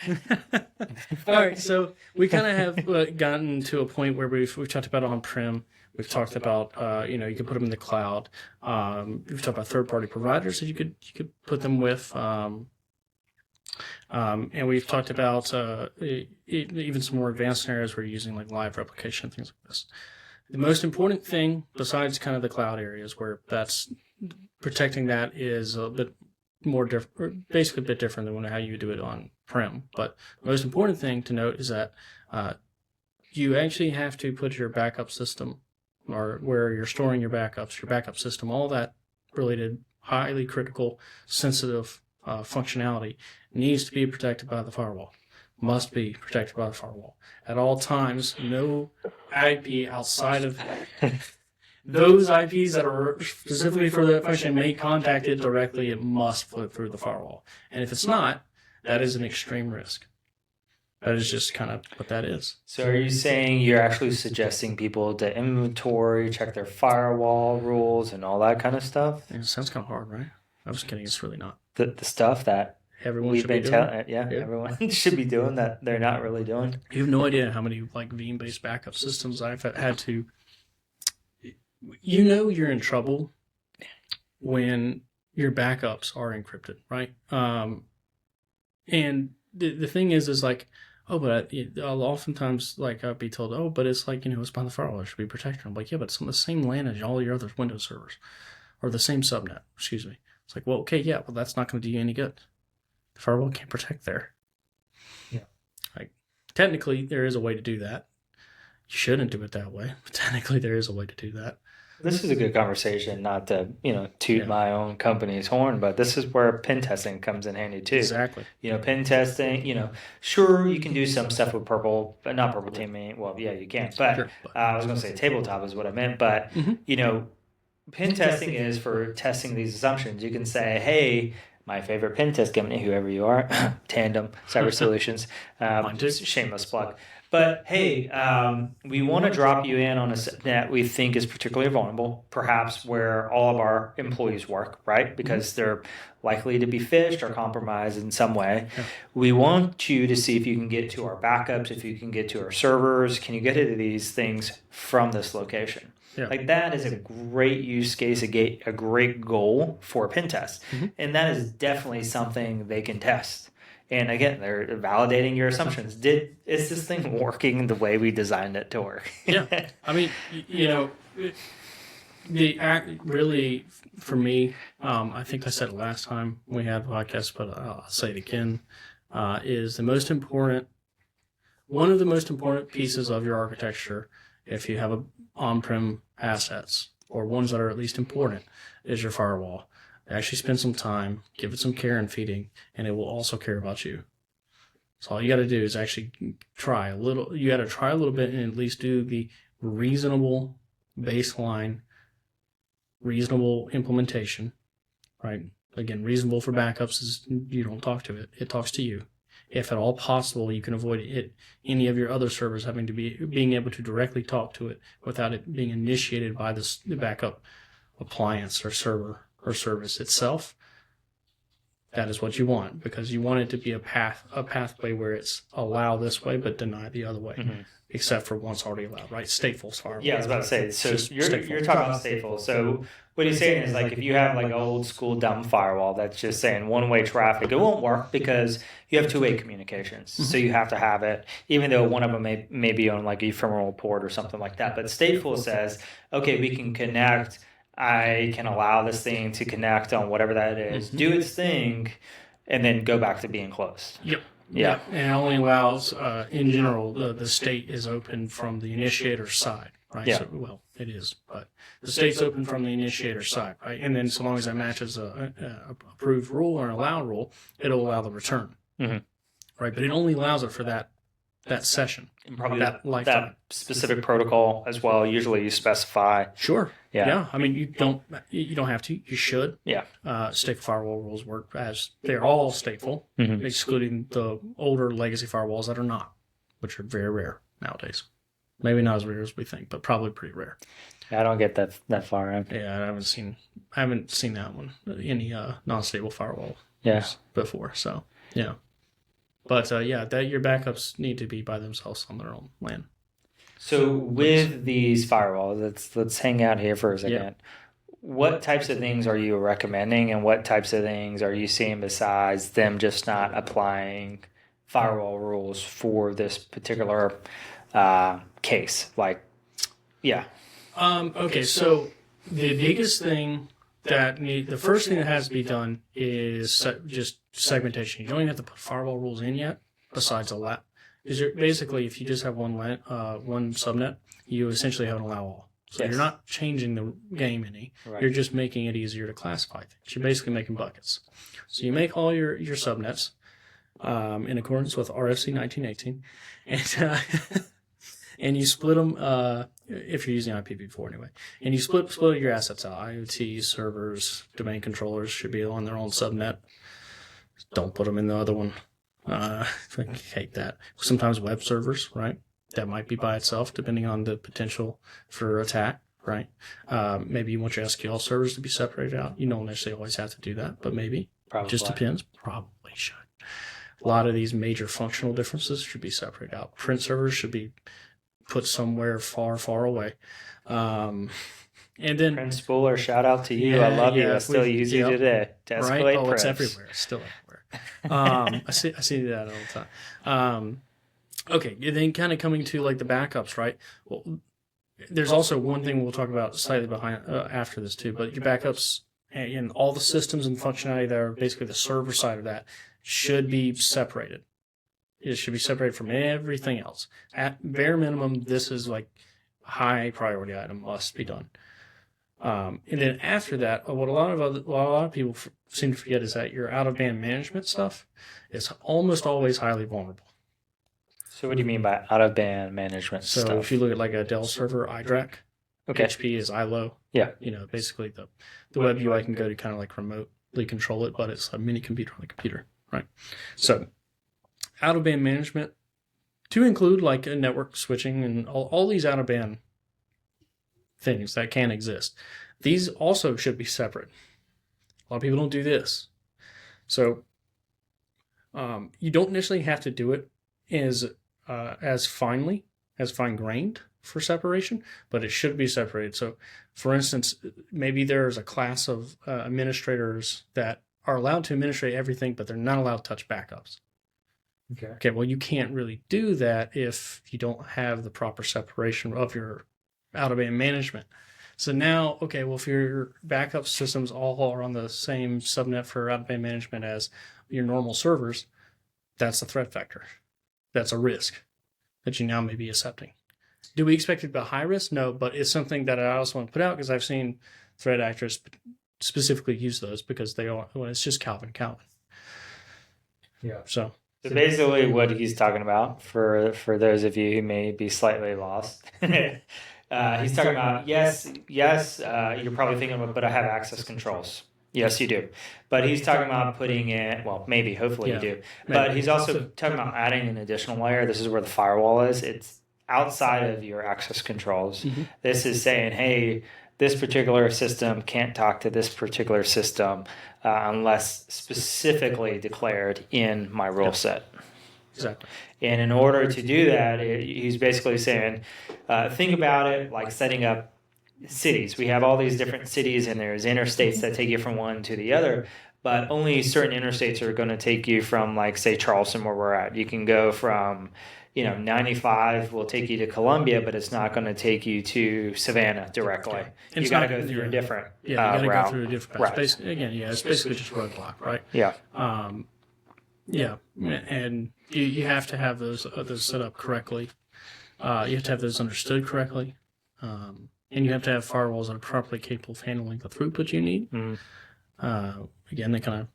All right, so we kind of have gotten to a point where we've talked about on-prem. We've talked about you can put them in the cloud. We've talked about third-party providers that you could put them with. And we've talked about even some more advanced scenarios where you're using like live replication, things like this. The most important thing, besides kind of the cloud areas where that's protecting, that is a bit more different, basically a bit different than how you do it on prem. But the most important thing to note is that you actually have to put your backup system, or where you're storing your backups, your backup system, all that related, highly critical, sensitive functionality needs to be protected by the firewall. Must be protected by the firewall at all times. No IP outside of those IPs that are specifically for that function may contact it directly. It must flip through the firewall. And if it's not, that is an extreme risk. That is just kind of what that is. So are you saying you're actually suggesting people to inventory, check their firewall rules and all that kind of stuff? It sounds kind of hard, right? I was kidding. It's really not. The stuff that everyone should be doing. Everyone should be doing that they're not really doing. You have no idea how many like Veeam-based backup systems I've had to. You're in trouble when your backups are encrypted, right? And the thing is like, oh, but I'll oftentimes like I'll be told, oh, but it's like it's behind the firewall, it should be protected. I'm like, yeah, but it's on the same LAN as all your other Windows servers, or the same subnet. Excuse me. It's like, well, okay, yeah, well, that's not going to do you any good. The firewall can't protect there. Yeah. Like, technically, there is a way to do that. You shouldn't do it that way, but technically, there is a way to do that. This is a good conversation, not to, toot my own company's horn, but this is where pen testing comes in handy too. Exactly. Pen testing, sure, you can do some stuff with purple, but not purple teaming. Well, yeah, you can. But sure, I was going to say tabletop is what I meant. But, pen testing is for testing these assumptions. You can say, hey, my favorite pen test company, whoever you are, Tandem, Cyber Solutions, shameless plug. But hey, we want to drop you in on a net we think is particularly vulnerable, perhaps where all of our employees work, right? Because they're likely to be phished or compromised in some way. Yeah. We want you to see if you can get to our backups, if you can get to our servers, can you get to these things from this location? Yeah. Like that is a great use case, a great goal for a pen test. And that is definitely something they can test. And again, they're validating your assumptions. Is this thing working the way we designed it to work? Yeah. I mean, really, for me, I think I said it last time we had a podcast, but I'll say it again, is one of the most important pieces of your architecture, if you have on-prem assets, or ones that are at least important, is your firewall. Actually spend some time, give it some care and feeding, and it will also care about you. So all you got to do is actually try a little. You got to try a little bit and at least do the reasonable baseline, reasonable implementation, right? Again, reasonable for backups is you don't talk to it. It talks to you. If at all possible, you can avoid any of your other servers having to being able to directly talk to it without it being initiated by the backup appliance or server or service itself. that is what you want, because you want it to be a pathway where it's allow this way but deny the other way, except for once already allowed, right? Stateful firewall. Yeah, I was about to say. So you're talking about stateful. So what he's saying is like if you have like an old school dumb firewall that's just saying one way traffic, it won't work because you have two-way communications. So you have to have it, even though one of them may be on like a ephemeral port or something like that. But stateful says, okay, we can connect. I can allow this thing to connect on whatever that is, do its thing, and then go back to being closed. Yep. Yeah. And it only allows, in general, the state is open from the initiator side, right? Yeah. So, well, it is, but the state's open from the initiator side, right? And then so long as that matches a approved rule or an allowed rule, it'll allow the return, right? But it only allows it for that session. And probably that that specific protocol as well. Usually you specify. Sure. Yeah. I mean, you don't have to. You should. Yeah. Stateful firewall rules work as they're all stateful, excluding the older legacy firewalls that are not, which are very rare nowadays. Maybe not as rare as we think, but probably pretty rare. I don't get that far in. Yeah, I haven't seen that one, any non-stable firewall before. So yeah. But that your backups need to be by themselves on their own LAN. So with these firewalls, let's hang out here for a second. Yeah. What types of things are you recommending, and what types of things are you seeing besides them just not applying firewall rules for this particular case? Like, yeah. Okay, so the biggest thing the first thing that has to be done is just segmentation. You don't even have to put firewall rules in yet, besides a lot. Because basically, if you just have one subnet, you essentially have an allow all. So you're not changing the game any. Right. You're just making it easier to classify things. You're basically making buckets. So you make all your subnets in accordance with RFC 1918, and you split them if you're using IPv4 anyway. And you split your assets out. IoT, servers, domain controllers should be on their own subnet. Don't put them in the other one. I hate that. Sometimes web servers, right? That might be by itself, depending on the potential for attack, right? Maybe you want your SQL servers to be separated out. You don't necessarily always have to do that, but maybe. Probably. Just depends. Probably should. A lot of these major functional differences should be separated out. Print servers should be put somewhere far, far away. And then Print Spooler, shout out to you. I love you. I still use you today to escalate right? Oh, prints. It's everywhere. It's still everywhere. I see that all the time. Okay, and then kind of coming to like the backups, right? Well, there's also one thing we'll talk about slightly behind after this too, but your backups and all the systems and functionality that are basically the server side of that should be separated. It should be separated from everything else. At bare minimum, this is like high priority item, must be done. And then after that, what a lot of people seem to forget is that your out-of-band management stuff is almost always highly vulnerable. So what do you mean by out-of-band management stuff? So if you look at like a Dell server, iDRAC, HP is ILO. Yeah. Basically the web UI can go to kind of like remotely control it, but it's a mini computer on the computer, right? So out-of-band management, to include like a network switching and all these out-of-band things that can exist. These also should be separate. A lot of people don't do this. So you don't necessarily have to do it as fine-grained for separation, but it should be separated. So for instance, maybe there's a class of administrators that are allowed to administrate everything, but they're not allowed to touch backups. Okay, well, you can't really do that if you don't have the proper separation of your out-of-band management. So now, okay, well, if your backup systems all are on the same subnet for out-of-band management as your normal servers, that's a threat vector. That's a risk that you now may be accepting. Do we expect it to be a high risk? No, but it's something that I also want to put out because I've seen threat actors specifically use those because it's just Calvin. Yeah. So basically what he's talking about, for those of you who may be slightly lost, he's talking about, yes, you're probably thinking, but I have access controls. Yes, you do. But he's talking about putting in, well, maybe, hopefully you do. But he's also talking about adding an additional layer. This is where the firewall is. It's outside of your access controls. Mm-hmm. This is saying, hey, this particular system can't talk to this particular system unless specifically declared in my rule set. Exactly. And in order to do that, he's basically saying, think about it like setting up cities. We have all these different cities, and there's interstates that take you from one to the other, but only certain interstates are going to take you from, like, say, Charleston, where we're at. You can go from, 95 will take you to Columbia, but it's not going to take you to Savannah directly. You got to go through a different route. You got to go through a different path. Right. Basically, again, it's basically just roadblock, right? Yeah. Yeah, and you have to have those set up correctly. You have to have those understood correctly. And you have to have firewalls that are properly capable of handling the throughput you need. Again, that kind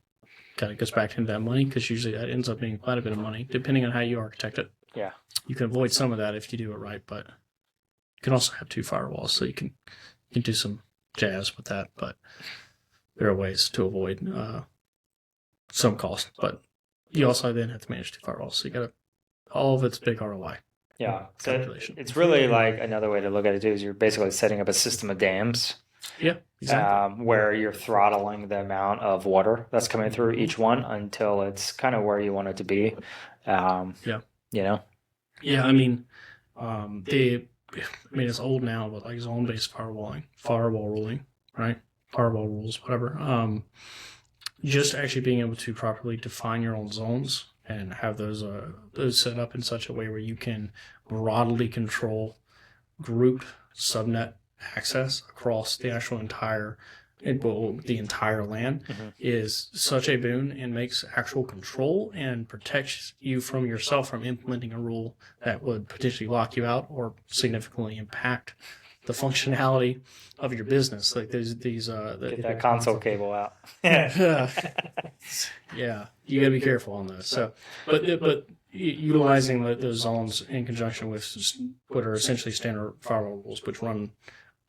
of goes back into that money, because usually that ends up being quite a bit of money, depending on how you architect it. Yeah. You can avoid some of that if you do it right, but you can also have 2 firewalls, so you can do some jazz with that. But there are ways to avoid some cost. But you also then have to manage 2 firewalls, so you got all of it's big ROI. Yeah, so it's really like another way to look at it too is you're basically setting up a system of dams. Yeah, exactly. Where you're throttling the amount of water that's coming through each one until it's kind of where you want it to be. Yeah. Yeah, I mean, it's old now, but like zone-based firewall ruling, right? Firewall rules, whatever. Just actually being able to properly define your own zones and have those set up in such a way where you can broadly control group subnet access across the actual entire LAN is such a boon, and makes actual control and protects you from yourself from implementing a rule that would potentially lock you out or significantly impact the functionality of your business. Like these get that console cable out. Yeah, you got to be careful on those. So, but utilizing those zones in conjunction with what are essentially standard firewall rules, which run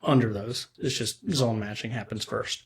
under those, it's just zone matching happens first.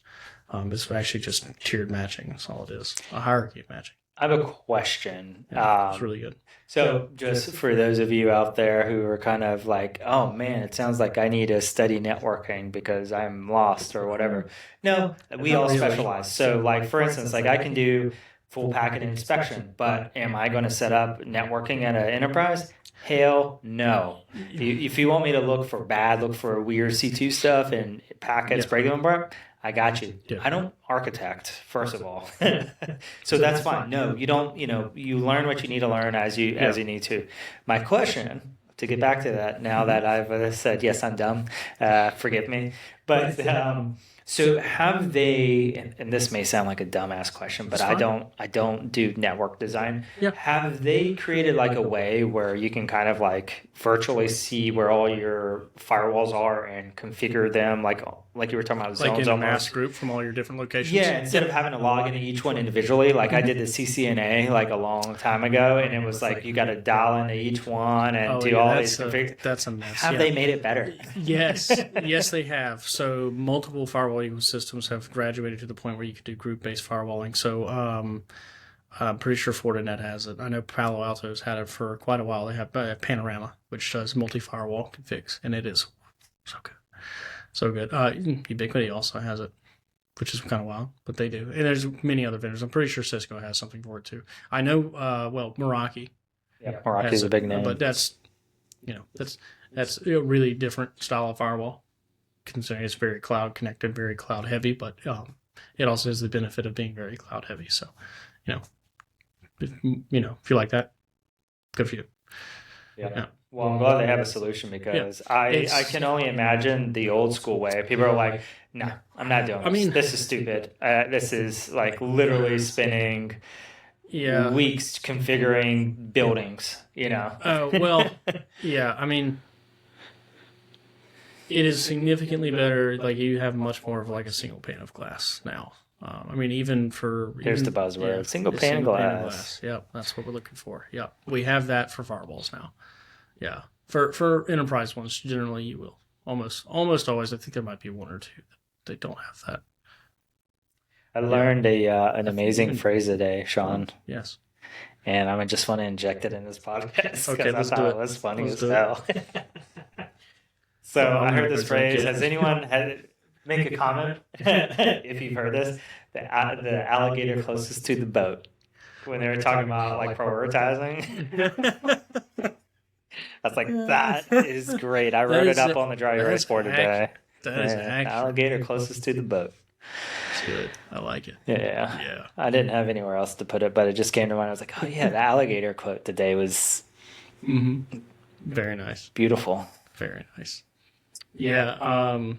It's actually just tiered matching. That's all it is. A hierarchy of matching. I have a question. It's really good. So just for those of you out there who are kind of like, oh man, it sounds like I need to study networking because I'm lost or whatever. No, we all specialize. So like, for instance, like I can do full packet inspection, but am I going to set up networking at an enterprise? Hell no. If you want me to look for weird C2 stuff and packets, break them apart, I got you. I don't architect, first of all. So that's fine. No, you don't, you learn what you need to learn as you need to. My question, to get back to that, now that I've said, yes, I'm dumb, forgive me. But so have they, and this may sound like a dumbass question, but I don't do network design. Have they created like a way where you can kind of like virtually see where all your firewalls are and configure them like you were talking about zones, like in a almost mass group from all your different locations? Yeah, instead of having to log into each one individually, like I did the CCNA like a long time ago, and it was like you got to dial into each one and do all these config. That's a mess. Have they made it better? Yes, they have. So multiple firewall ecosystems have graduated to the point where you can do group-based firewalling. So I'm pretty sure Fortinet has it. I know Palo Alto's had it for quite a while. They have Panorama, which does multi-firewall configs, and it is so good. So good. Ubiquiti also has it, which is kind of wild, but they do. And there's many other vendors. I'm pretty sure Cisco has something for it too. I know, Meraki. Yeah, Meraki's a big name. But that's a really different style of firewall, considering it's very cloud connected, very cloud heavy, but it also has the benefit of being very cloud heavy. So, if you like that, good for you. Yeah. Well, I'm glad they have a solution because I can only imagine the old school way. People are like, no, I'm not doing this. This is stupid. This is like literally spending weeks configuring buildings, Oh, well, yeah. It is significantly better. Like you have much more of like a single pane of glass now. Here's the buzzword, single pane of glass. Yep, that's what we're looking for. Yep, we have that for firewalls now. Yeah, for enterprise ones, generally you will almost always. I think there might be one or two that they don't have that. I learned an amazing phrase today, Sean. Yes. And I just want to inject it in this podcast. Okay, let's do it. It was funny as hell. So I heard this phrase. Has anyone make a comment if you've heard this. The alligator closest to the boat when they were talking about like prioritizing. I was like, that is great. I wrote it up on the dry erase board today. That is accurate. Alligator closest to the boat. That's good. I like it. Yeah. Yeah. I didn't have anywhere else to put it, but it just came to mind. I was like, oh yeah, the alligator quote today was very nice. Beautiful. Very nice. Yeah.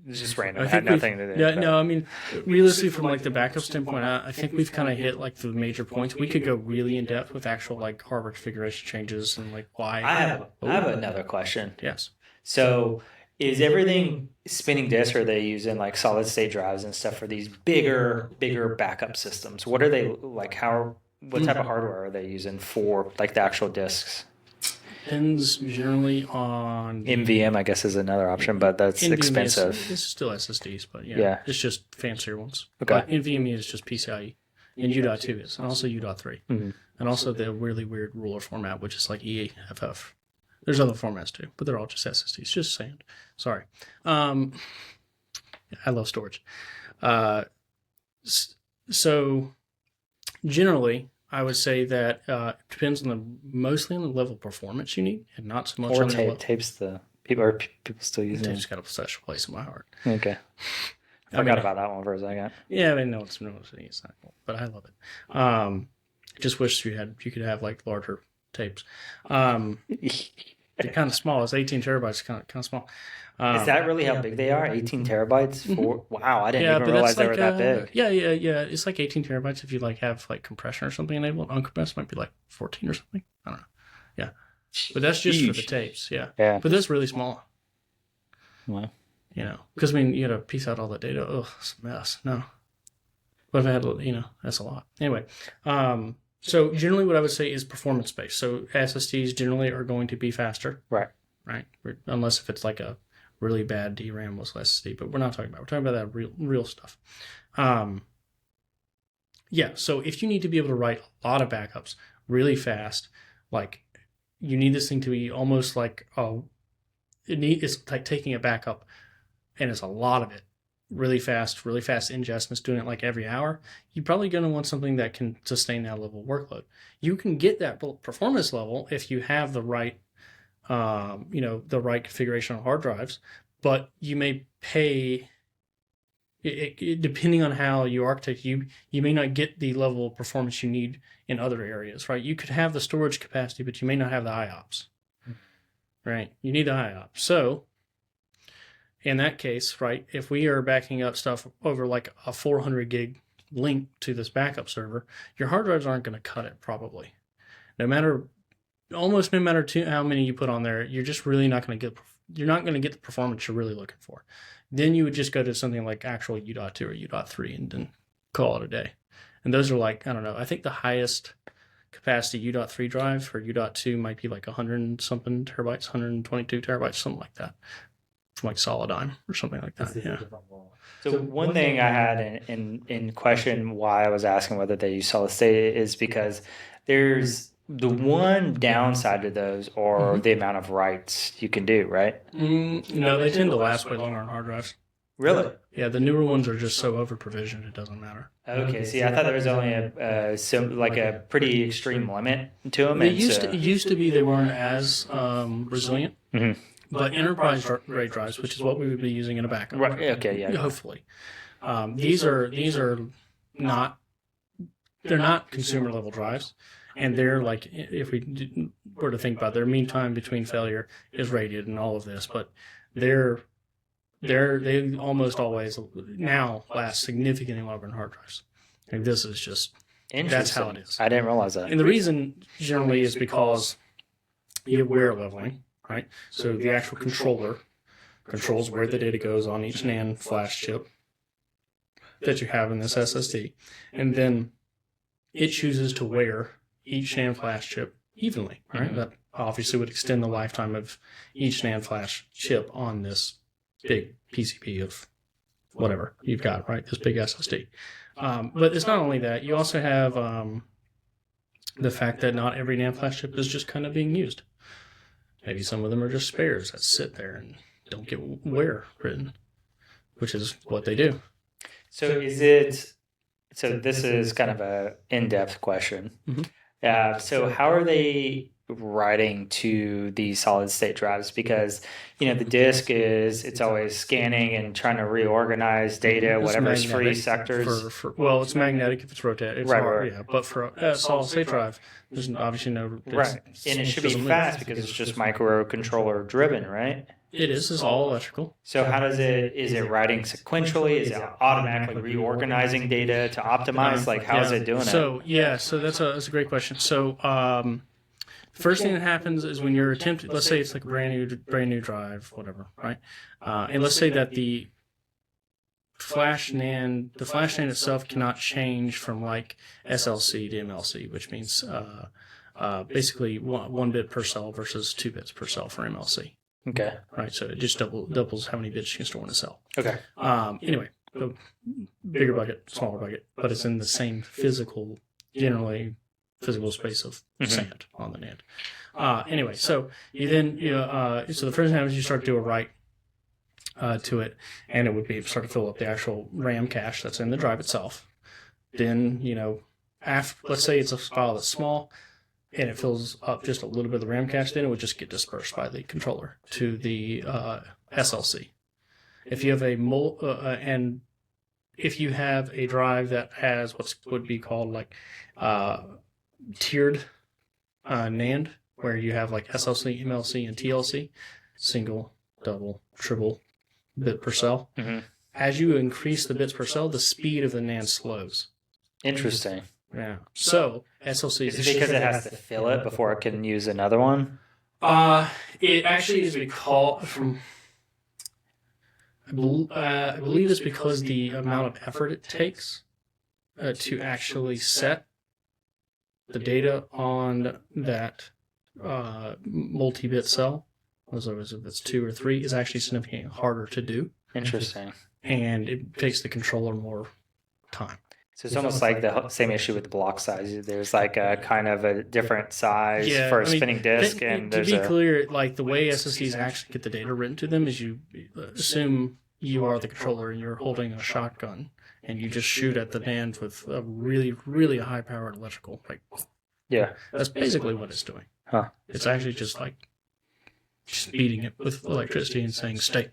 It's just random. I had nothing to do. Yeah, no, I mean, realistically, from like the backup standpoint, I think we've kind of hit like the major points. We could go really in depth with actual like hardware configuration changes and like why. I have another question. Yes. So, is everything spinning disk, or are they using like solid state drives and stuff for these bigger backup systems? What are they like? What type of hardware are they using for like the actual disks? Depends generally on NVM, I guess, is another option, but that's expensive. This is still SSDs, but yeah, it's just fancier ones. Okay. But NVMe is just PCIe, and U.2 is, and also U.3, and also the really weird ruler format, which is like EFF. There's other formats too, but they're all just SSDs. Just saying. Sorry. I love storage. So generally, I would say that it depends on mostly on the level of performance you need, and not so much on the level. Tapes the people still using. Tapes got a special place in my heart. Okay, I forgot about that one for a second. Yeah, I know it's not cool, but I love it. Just wish you could have like larger tapes. They're kind of small. It's 18 terabytes. Kind of small. Is that really how big they are? 18 terabytes? Wow, I didn't even realize they were that big. Yeah. It's like 18 terabytes if you like have like compression or something enabled. Uncompressed might be like 14 or something. I don't know. Yeah, but that's just for the tapes. Yeah. But that's really small. Wow. Because I mean, you got to piece out all that data. Oh, it's a mess. No. But if I had, that's a lot. Anyway, so generally what I would say is performance based. So SSDs generally are going to be faster. Right. Unless if it's like a really bad DRAM-less SSD, but we're not talking about. We're talking about that real stuff. So if you need to be able to write a lot of backups really fast, like you need this thing to be almost like it's like taking a backup, and it's a lot of it, really fast ingest, and it's doing it like every hour. You're probably going to want something that can sustain that level of workload. You can get that performance level if you have the right the right configuration on hard drives, but you may pay, depending on how you architect, you may not get the level of performance you need in other areas, right? You could have the storage capacity, but you may not have the IOPS, right? You need the IOPS. So in that case, right, if we are backing up stuff over like a 400 gig link to this backup server, your hard drives aren't going to cut it probably. Almost no matter how many you put on there, you're just really not going to get the performance you're really looking for. Then you would just go to something like actual U.2 or U.3 and then call it a day. And those are like, I don't know, I think the highest capacity U.3 drive for U.2 might be like 100 something terabytes, 122 terabytes, something like that, from like Solidigm or something like that. Yeah. So one thing I had in question why I was asking whether they use solid state is because there's the one downside to those are the amount of writes you can do, right? No, they tend to last way longer on hard drives. Really? Yeah, the newer ones are just so over provisioned it doesn't matter. Okay, see, I thought there was only a pretty extreme limit to them. It used to be they weren't as resilient, but enterprise grade drives, which is what we would be using in a backup. Right. Okay. Yeah. Hopefully, these are not consumer level drives. And they're like, if we were to think about it, their mean time between failure is rated and all of this, but they almost always now last significantly longer than hard drives. And this is just, that's how it is. I didn't realize that. And the reason generally is because you have wear leveling, right? So the actual controller controls where the data goes on each NAND flash chip that you have in this SSD. And then it chooses to wear each NAND flash chip evenly, right? That obviously would extend the lifetime of each NAND flash chip on this big PCB of whatever you've got, right? This big SSD. But it's not only that. You also have the fact that not every NAND flash chip is just kind of being used. Maybe some of them are just spares that sit there and don't get where written, which is what they do. So this is kind of a in-depth question. So how are they writing to the solid state drives? Because the disk it's always scanning and trying to reorganize data, whatever's free sectors. Well, it's magnetic if it's rotated. It's Right, hard, right. yeah. But for a solid state drive, there's obviously no Right, and it should be fast because it's just microcontroller driven, right? It is. It's all electrical. So how does is it writing sequentially? Is it automatically reorganizing data to optimize? Like, how is it doing it? So that's a great question. So first thing that happens is when you're attempting, let's say it's like a brand new drive, whatever, right? And let's say that the flash NAND itself cannot change from like SLC to MLC, which means basically 1 bit per cell versus 2 bits per cell for MLC. Okay. Right, so it just doubles how many bits you can store in a cell. Okay. Anyway, bigger bucket, smaller bucket, but it's in the same generally physical space of sand on the NAND. Anyway, so you then so the first thing is you start to do a write to it, and it would be start to fill up the actual RAM cache that's in the drive itself. Then let's say it's a file that's small, and it fills up just a little bit of the RAM cache, then it would just get dispersed by the controller to the SLC. If you have and if you have a drive that has what would be called like tiered NAND, where you have like SLC, MLC, and TLC, single, double, triple bit per cell. As you increase the bits per cell, the speed of the NAND slows. Interesting. Yeah. So SLC is it because it has to fill it before it can use another one? It actually is because I believe it's because the amount of effort it takes to actually set the data on that multi-bit cell, as if it's 2 or 3, is actually significantly harder to do. Interesting. And it takes the controller more time. So it's almost like the same issue with the block size. There's like a kind of a different size for a spinning disk. And to be clear, like the way SSDs actually get the data written to them is you assume you are the controller and you're holding a shotgun and you just shoot at the NAND with a really, really high-powered electrical. Like, that's basically what it's doing. Huh. It's actually just like beating it with electricity and saying stay.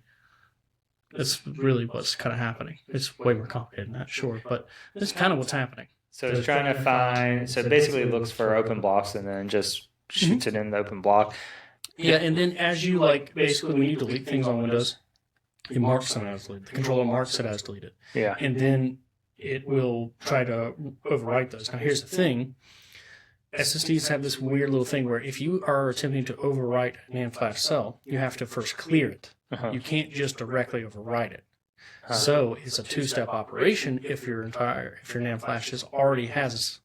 That's really what's kind of happening. It's way more complicated than that, sure, but that's kind of what's happening. So it's trying to find, so basically it looks for open blocks and then just shoots it in the open block. Yeah, and then as you basically when you delete things on Windows, it marks them as deleted. The controller marks it as deleted. Yeah. And then it will try to overwrite those. Now here's the thing. SSDs have this weird little thing where if you are attempting to overwrite a NAND flash cell, you have to first clear it. You can't just directly overwrite it. So it's a 2-step operation if your NAND flash already has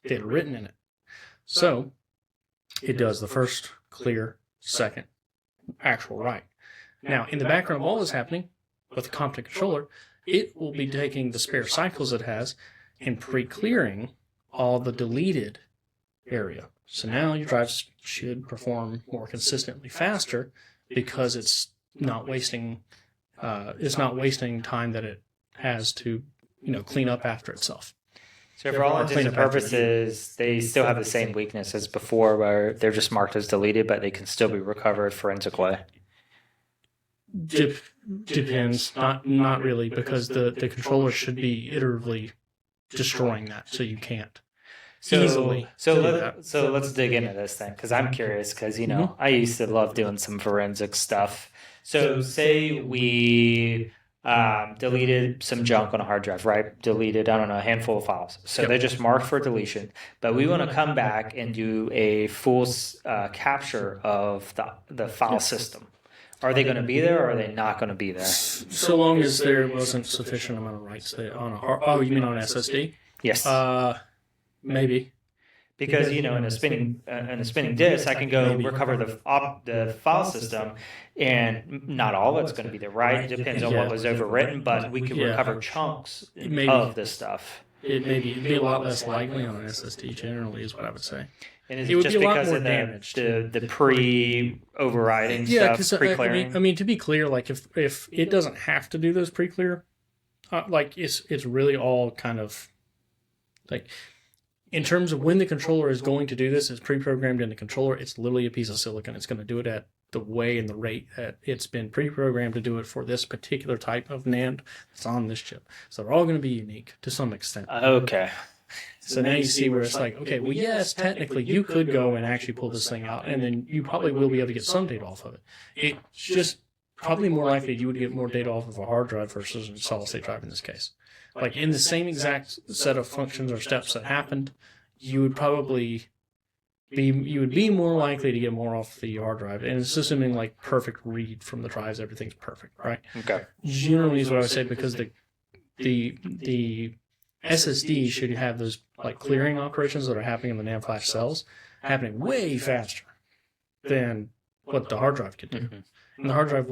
data written in it. So it does the first clear, second actual write. Now, in the background of all this happening with the competent controller, it will be taking the spare cycles it has and pre-clearing all the deleted area. So now your drives should perform more consistently faster because it's not wasting time that it has to clean up after itself. So for all intents and purposes, they still have the same weakness as before, where they're just marked as deleted, but they can still be recovered forensically. Depends. Not really, because the controller should be iteratively destroying that, so you can't. Easily. So let's dig into this then, because I'm curious, because I used to love doing some forensic stuff. So say we deleted some junk on a hard drive, right? Deleted, I don't know, a handful of files. So they're just marked for deletion, but we want to come back and do a full capture of the file system. Are they going to be there or are they not going to be there? So long as there wasn't sufficient amount of writes on a hard. Oh, you mean on SSD? Yes. Maybe. Because in a spinning disk, I can go recover the file system, and not all of it's going to be there, right? It depends on what was overwritten, but we could recover chunks of this stuff. It'd be a lot less likely on an SSD generally, is what I would say. And is it it would just be a lot because more of damage. the pre-overriding Yeah, stuff, pre-clearing? I mean, to be clear, like if it doesn't have to do those pre-clear, like it's really all kind of like in terms of when the controller is going to do this, it's pre-programmed in the controller. It's literally a piece of silicon. It's going to do it at the way and the rate that it's been pre-programmed to do it for this particular type of NAND that's on this chip. So they're all going to be unique to some extent. Okay. So now you see where it's like, okay, well, yes, technically you could go and actually pull this thing out, and then you probably will be able to get some data off of it. It's just probably more likely you would get more data off of a hard drive versus a solid-state drive in this case. Like in the same exact set of functions or steps that happened, you would be more likely to get more off the hard drive, and it's assuming like perfect read from the drives, everything's perfect, right? Okay. Generally is what I would say, because the SSD should have those like clearing operations that are happening in the NAND flash cells happening way faster than what the hard drive could do. And the hard drive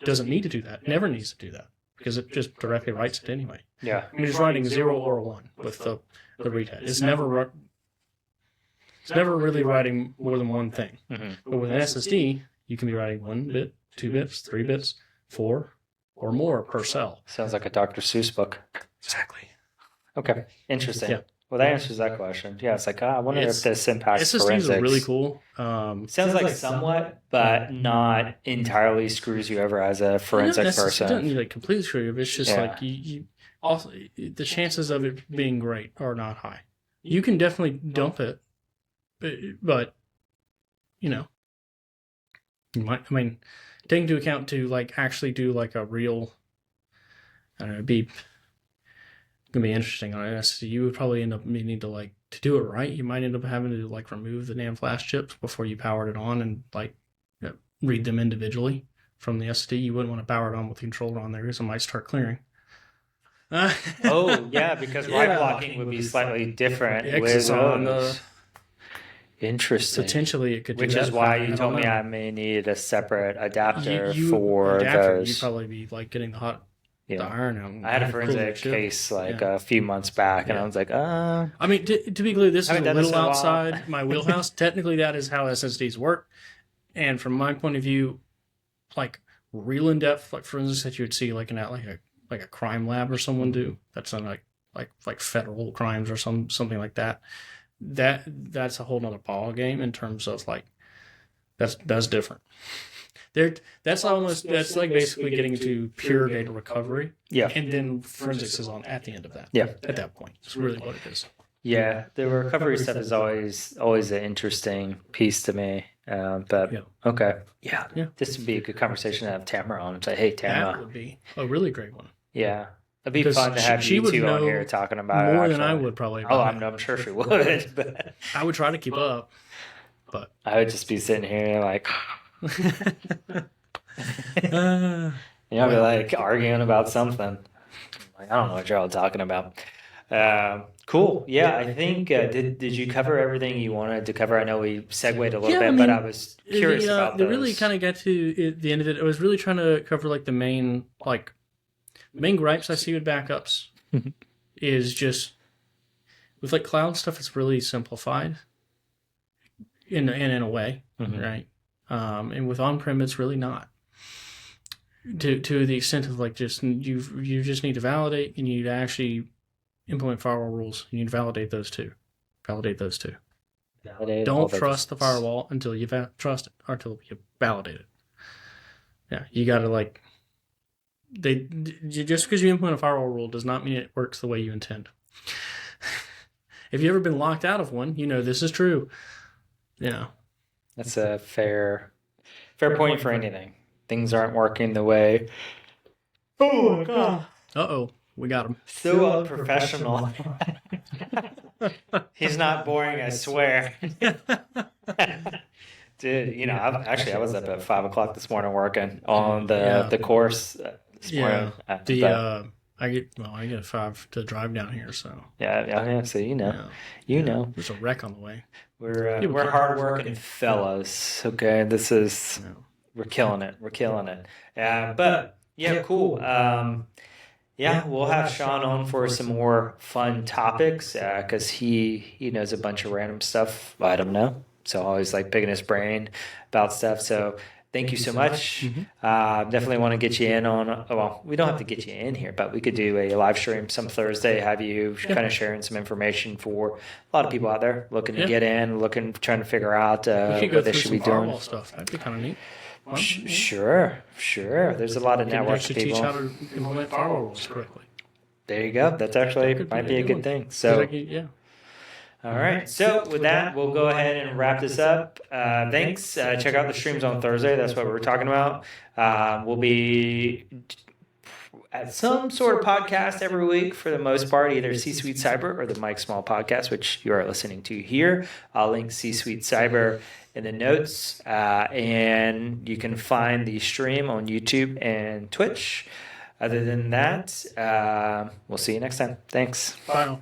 doesn't need to do that, never needs to do that, because it just directly writes it anyway. Yeah. I mean, it's writing 0 or 1 with the read head. It's never really writing more than one thing. But with an SSD, you can be writing 1 bit, 2 bits, 3 bits, 4, or more per cell. Sounds like a Dr. Seuss book. Exactly. Okay. Interesting. Yeah. Well, that answers that question. Yeah, it's like, I wonder if this impacts SSDs forensics. are really cool. Sounds like somewhat, but not entirely screws you over as a forensic person. It doesn't like completely screw you. It's just like you also, the chances of it being great are not high. You can definitely dump it, but you know, you might. I mean, take into account to like actually do like a real. I don't know. It'd be gonna be interesting on an SSD. You would probably end up needing to like to do it right. You might end up having to like remove the NAND flash chips before you powered it on and like read them individually from the SSD. You wouldn't want to power it on with the controller on there because it might start clearing. Oh yeah, because write blocking would be slightly different with those. Interesting. Potentially, it could. Which is why you told me I may need a separate adapter for those. You'd probably be like getting the iron out. I had a forensic case like a few months back, and I was like, I mean, to be clear, this is a little outside my wheelhouse. Technically, that is how SSDs work, and from my point of view, like real in depth, like forensics that you would see like a crime lab or someone do. That's on like federal crimes or something like that. That's a whole nother ball game in terms of like that's different. That's like basically getting to pure data recovery. Yeah. And then forensics is on at the end of that. Yeah. At that point. It's really what it is. Yeah. The recovery stuff is always an interesting piece to me. But okay. Yeah. This would be a good conversation to have Tamara on and say, hey, Tamara. That would be a really great one. Yeah. It'd be fun to have you two on here talking about it. More than I would probably. I'm sure she would. But I would try to keep up. But I would just be sitting here like I'd be like arguing about something. Like, I don't know what you're all talking about. Cool. Yeah, I think did you cover everything you wanted to cover? I know we segued a little bit, but I was curious about those. They really kind of got to the end of it. I was really trying to cover like the main gripes I see with backups is just with like cloud stuff. It's really simplified in a way, right? And with on-prem, it's really not. To the extent of like just you just need to validate, and you need to actually implement firewall rules. You need to validate those two. Don't trust the firewall until you trust it, or until you validate it. Yeah, you got to like. Just because you implement a firewall rule does not mean it works the way you intend. If you've ever been locked out of one, you know this is true. Yeah, that's a fair point for anything. Things aren't working the way. Oh my god! We got him. So unprofessional. He's not boring, I swear. Dude, I was up at 5 o'clock this morning working on the course this morning. I get 5 to drive down here, so yeah. So you know, there's a wreck on the way. We're hardworking fellas. Okay, this is we're killing it. But yeah, cool. Yeah, we'll have Sean on for some more fun topics because he knows a bunch of random stuff I don't know. So I always like picking his brain about stuff. So thank you so much. Definitely want to get you in on, well, we don't have to get you in here, but we could do a live stream some Thursday, have you kind of sharing some information for a lot of people out there looking to get in, trying to figure out what they should be doing. Firewall stuff. That'd be kind of neat. Sure. There's a lot of network people. Teach how to implement firewalls correctly. There you go. That's actually might be a good thing. So, all right. So with that, we'll go ahead and wrap this up. Thanks. Check out the streams on Thursday. That's what we're talking about. We'll be at some sort of podcast every week for the most part, either C-Suite Cyber or the Mike Small podcast, which you are listening to here. I'll link C-Suite Cyber in the notes, and you can find the stream on YouTube and Twitch. Other than that, we'll see you next time. Thanks. Bye.